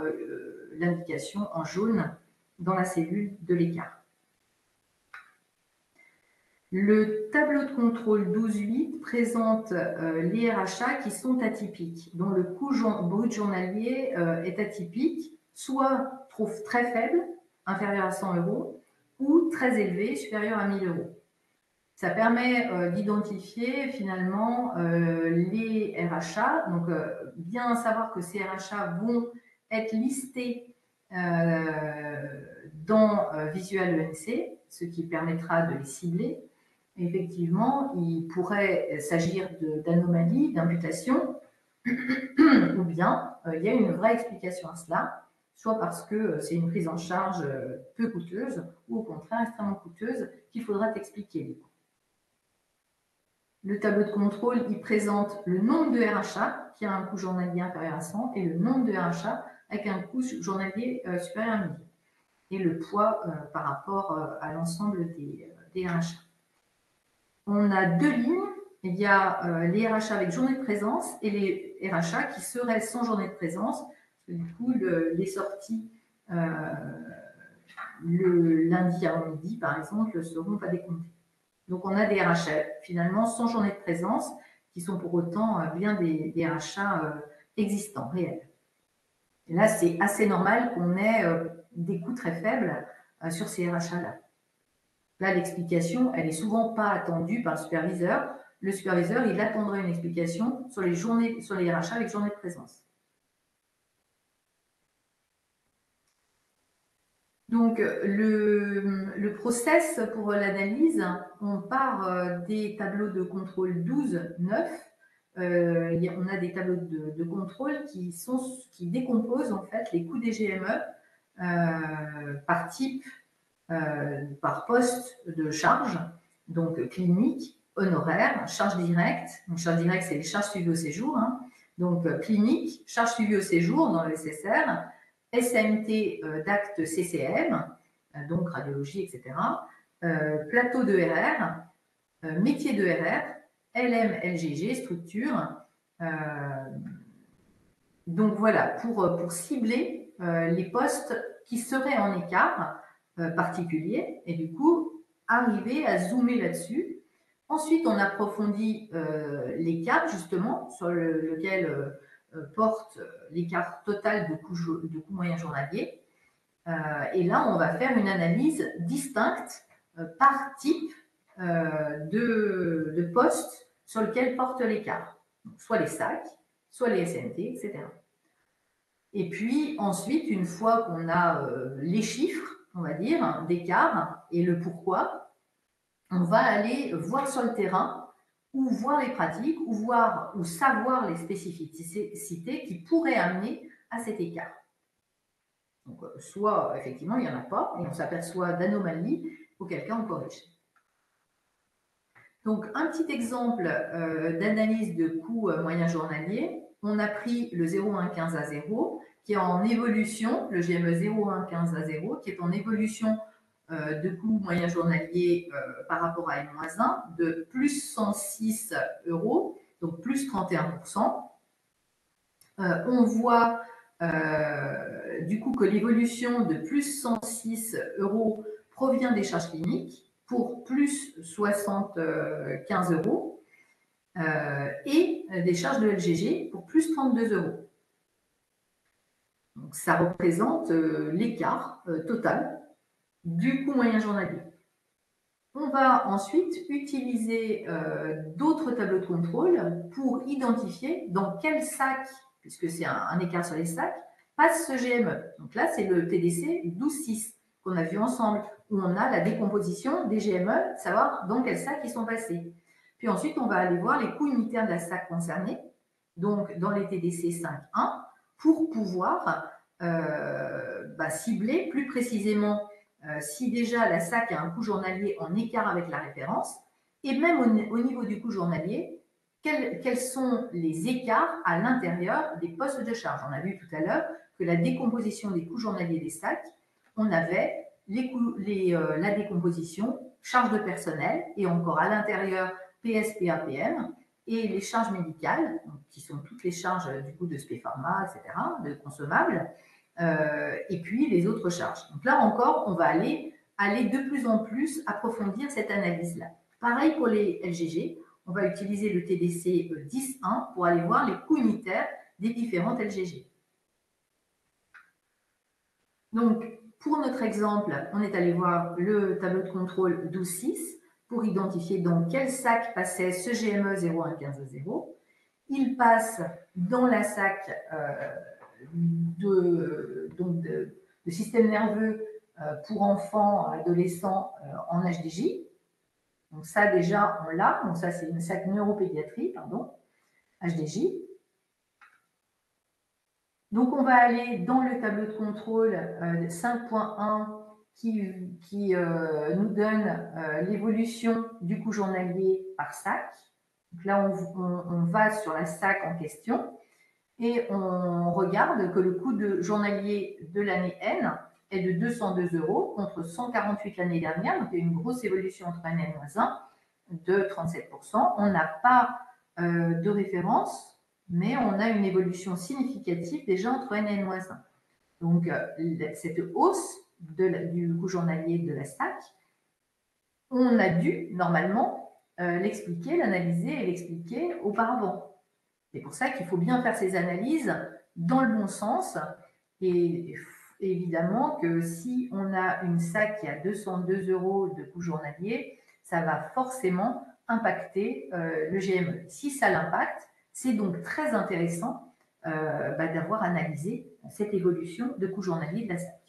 l'indication en jaune dans la cellule de l'écart. Le tableau de contrôle 12,8 présente les RHA qui sont atypiques, dont le coût brut journalier est atypique, soit très faible, inférieur à 100 €, ou très élevé, supérieur à 1 000 €. Ça permet d'identifier finalement les RHA. Donc, bien savoir que ces RHA vont être listés dans Visual ENC, ce qui permettra de les cibler. Effectivement, il pourrait s'agir d'anomalies, d'imputation, ou bien il y a une vraie explication à cela, soit parce que c'est une prise en charge peu coûteuse, ou au contraire extrêmement coûteuse, qu'il faudra expliquer. Le tableau de contrôle, il présente le nombre de RHA qui a un coût journalier inférieur à 100 et le nombre de RHA avec un coût journalier supérieur à 1000 et le poids par rapport à l'ensemble des RHA. On a deux lignes. Il y a les RHA avec journée de présence et les RHA qui seraient sans journée de présence. Parce que du coup, les sorties le lundi à midi, par exemple, ne seront pas décomptées. Donc, on a des RHA finalement sans journée de présence qui sont pour autant bien des RHA existants, réels. Et là, c'est assez normal qu'on ait des coûts très faibles sur ces RHA-là. Là, l'explication, elle n'est souvent pas attendue par le superviseur. Le superviseur, il attendrait une explication sur les RHA avec journée de présence. Donc, le process pour l'analyse, on part des tableaux de contrôle 12,9. On a des tableaux de contrôle qui décomposent en fait les coûts des GME par type, par poste de charge, donc clinique, honoraire, charge directe. Donc, charge directe, c'est les charges suivies au séjour. Hein. Donc, clinique, charge suivie au séjour dans le SSR, SAMT d'acte CCM, donc radiologie, etc. Plateau de RR, métier de RR, LM, LGG, structure, Donc voilà, pour cibler les postes qui seraient en écart particulier et du coup, arriver à zoomer là-dessus. Ensuite, on approfondit l'écart justement sur lequel porte l'écart total de coût moyen journalier. Et là, on va faire une analyse distincte par type de poste sur lequel porte l'écart. Soit les sacs, soit les SNT, etc. Et puis ensuite, une fois qu'on a les chiffres, on va dire, d'écart et le pourquoi, on va aller voir sur le terrain ou voir les pratiques ou savoir les spécificités qui pourraient amener à cet écart. Donc, soit effectivement il n'y en a pas et on s'aperçoit d'anomalies, auquel cas on corrige. Donc un petit exemple d'analyse de coût moyen journalier, on a pris le 0,115 à 0 qui est en évolution, le GME 0,115 à 0 qui est en évolution de coût moyen journalier par rapport à N-1 de plus 106 euros, donc plus 31%. On voit du coup que l'évolution de plus 106 euros provient des charges cliniques pour plus 75 euros et des charges de LGG pour plus 32 euros. Donc ça représente l'écart total du coût moyen journalier. On va ensuite utiliser d'autres tableaux de contrôle pour identifier dans quel sac, puisque c'est un écart sur les sacs, passe ce GME. Donc là, c'est le TDC 12.6 qu'on a vu ensemble, où on a la décomposition des GME, savoir dans quel sac ils sont passés. Puis ensuite, on va aller voir les coûts unitaires de la sac concernée, donc dans les TDC 5.1, pour pouvoir cibler plus précisément si déjà la SAC a un coût journalier en écart avec la référence, et même au niveau du coût journalier, quels sont les écarts à l'intérieur des postes de charge. On a vu tout à l'heure que la décomposition des coûts journaliers des SAC, on avait la décomposition charges de personnel et encore à l'intérieur PS, PAPM et les charges médicales, qui sont toutes les charges du coup de spé pharma, etc., de consommables, et puis les autres charges. Donc là encore, on va aller de plus en plus approfondir cette analyse-là. Pareil pour les LGG, on va utiliser le TDC 10.1 pour aller voir les coûts unitaires des différentes LGG. Donc, pour notre exemple, on est allé voir le tableau de contrôle 12.6 pour identifier dans quel sac passait ce GME 0,115 à 0. Il passe dans la SAC de système nerveux pour enfants, adolescents en HDJ. Donc ça déjà, on l'a. Donc ça, c'est une SAC neuropédiatrie, pardon, HDJ. Donc on va aller dans le tableau de contrôle 5.1 qui nous donne l'évolution du coût journalier par SAC. Donc là, on va sur la SAC en question. Et on regarde que le coût journalier de l'année N est de 202 euros contre 148 l'année dernière. Donc, il y a une grosse évolution entre N et N-1 de 37%. On n'a pas de référence, mais on a une évolution significative déjà entre N et N-1. Donc, cette hausse du coût journalier de la SAC, on a dû normalement l'expliquer, l'analyser et l'expliquer auparavant. C'est pour ça qu'il faut bien faire ces analyses dans le bon sens. Et évidemment que si on a une SAC qui a 202 euros de coût journalier, ça va forcément impacter le GME. Si ça l'impacte, c'est donc très intéressant d'avoir analysé cette évolution de coût journalier de la SAC.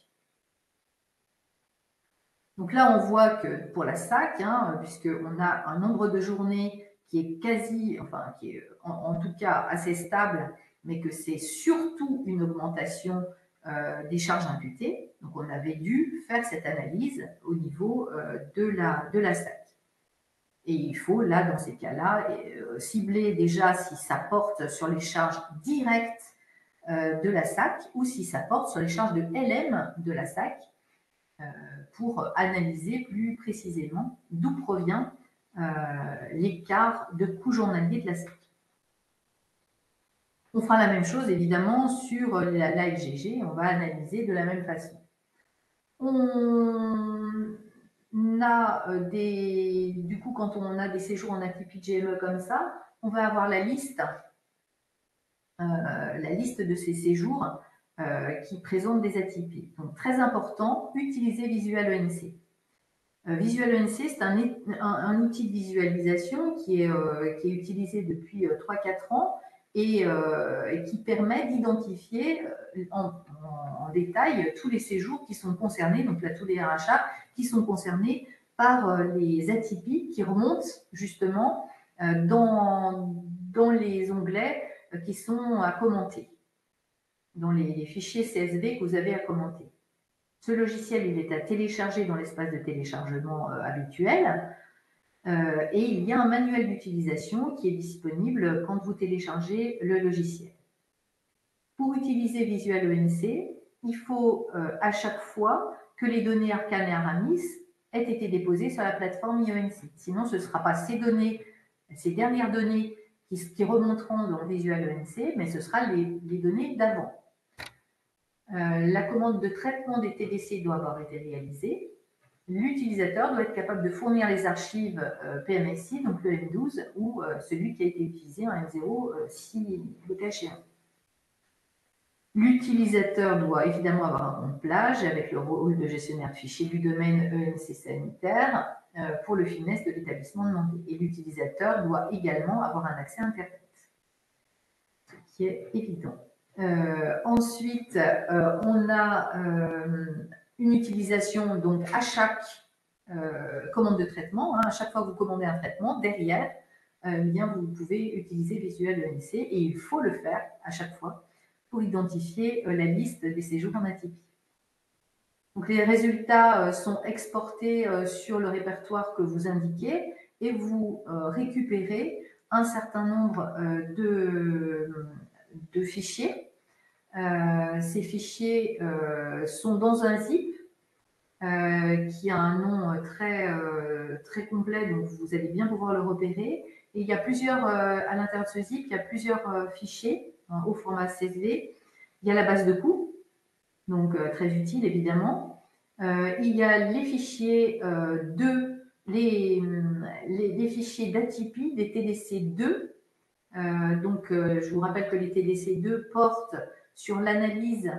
Donc là, on voit que pour la SAC, puisqu'on a un nombre de journées qui est qui est en tout cas assez stable, mais que c'est surtout une augmentation des charges imputées. Donc on avait dû faire cette analyse au niveau de la SAC. Et il faut, là, dans ces cas-là, cibler déjà si ça porte sur les charges directes de la SAC ou si ça porte sur les charges de LM de la SAC pour analyser plus précisément d'où provient l'écart de coût journalier de la SAC. On fera la même chose évidemment sur la LGG, on va analyser de la même façon. On a du coup, quand on a des séjours en atypie de GME comme ça, on va avoir la liste de ces séjours qui présentent des atypies. Donc, très important, utiliser Visual ENC. Visual ENC, c'est un outil de visualisation qui est utilisé depuis 3-4 ans et qui permet d'identifier en détail tous les séjours qui sont concernés, donc là tous les RHA qui sont concernés par les atypies qui remontent justement dans les onglets qui sont à commenter, dans les fichiers CSV que vous avez à commenter. Ce logiciel, il est à télécharger dans l'espace de téléchargement habituel et il y a un manuel d'utilisation qui est disponible quand vous téléchargez le logiciel. Pour utiliser Visual ENC, il faut à chaque fois que les données Arcane et Aramis aient été déposées sur la plateforme IENC. Sinon, ce ne sera pas ces dernières données qui remonteront dans Visual ENC, mais ce sera les données d'avant. La commande de traitement des TDC doit avoir été réalisée. L'utilisateur doit être capable de fournir les archives PMSI, donc le M12, ou celui qui a été utilisé en M0 si le cas échéant. L'utilisateur doit évidemment avoir un compte plage avec le rôle de gestionnaire de fichiers du domaine ENC sanitaire pour le finesse de l'établissement demandé. Et l'utilisateur doit également avoir un accès Internet, ce qui est évident. Ensuite, on a une utilisation donc à chaque commande de traitement. À chaque fois que vous commandez un traitement, derrière, bien, vous pouvez utiliser Visual ENC et il faut le faire à chaque fois pour identifier la liste des séjours en atypie. Donc, les résultats sont exportés sur le répertoire que vous indiquez et vous récupérez un certain nombre de fichiers. Ces fichiers sont dans un zip qui a un nom très complet, donc vous allez bien pouvoir le repérer. Et il y a plusieurs, à l'intérieur de ce zip, il y a plusieurs fichiers au format CSV. Il y a la base de coûts, donc très utile évidemment. Il y a les fichiers les fichiers d'atypie, des TDC2. Donc, je vous rappelle que les TDC2 portent sur l'analyse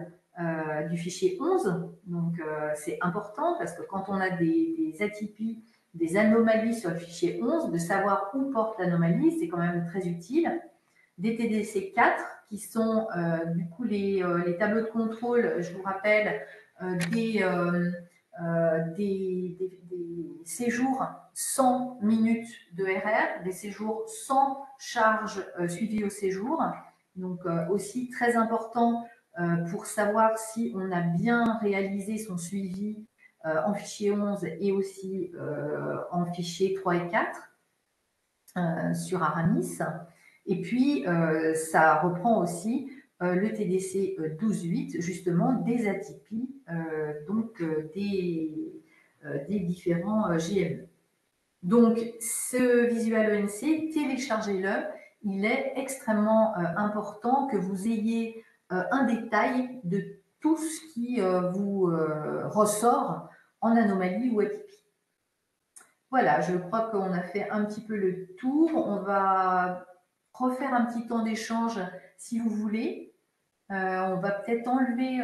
du fichier 11. Donc, c'est important parce que quand on a des atypies, des anomalies sur le fichier 11, de savoir où porte l'anomalie, c'est quand même très utile. Des TDC4 qui sont du coup les tableaux de contrôle, je vous rappelle, des séjours sans minutes de RR, des séjours sans charge suivie au séjour. Donc aussi très important pour savoir si on a bien réalisé son suivi en fichier 11 et aussi en fichier 3 et 4 sur Aramis. Et puis, ça reprend aussi le TDC 12.8, justement, des atypies, donc des différents GME. Donc, ce Visual ENC, téléchargez-le. Il est extrêmement important que vous ayez un détail de tout ce qui vous ressort en anomalie ou atypie. Voilà, je crois qu'on a fait un petit peu le tour. On va refaire un petit temps d'échange si vous voulez. On va peut-être enlever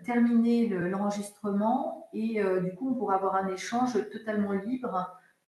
terminer l'enregistrement et du coup on pourra avoir un échange totalement libre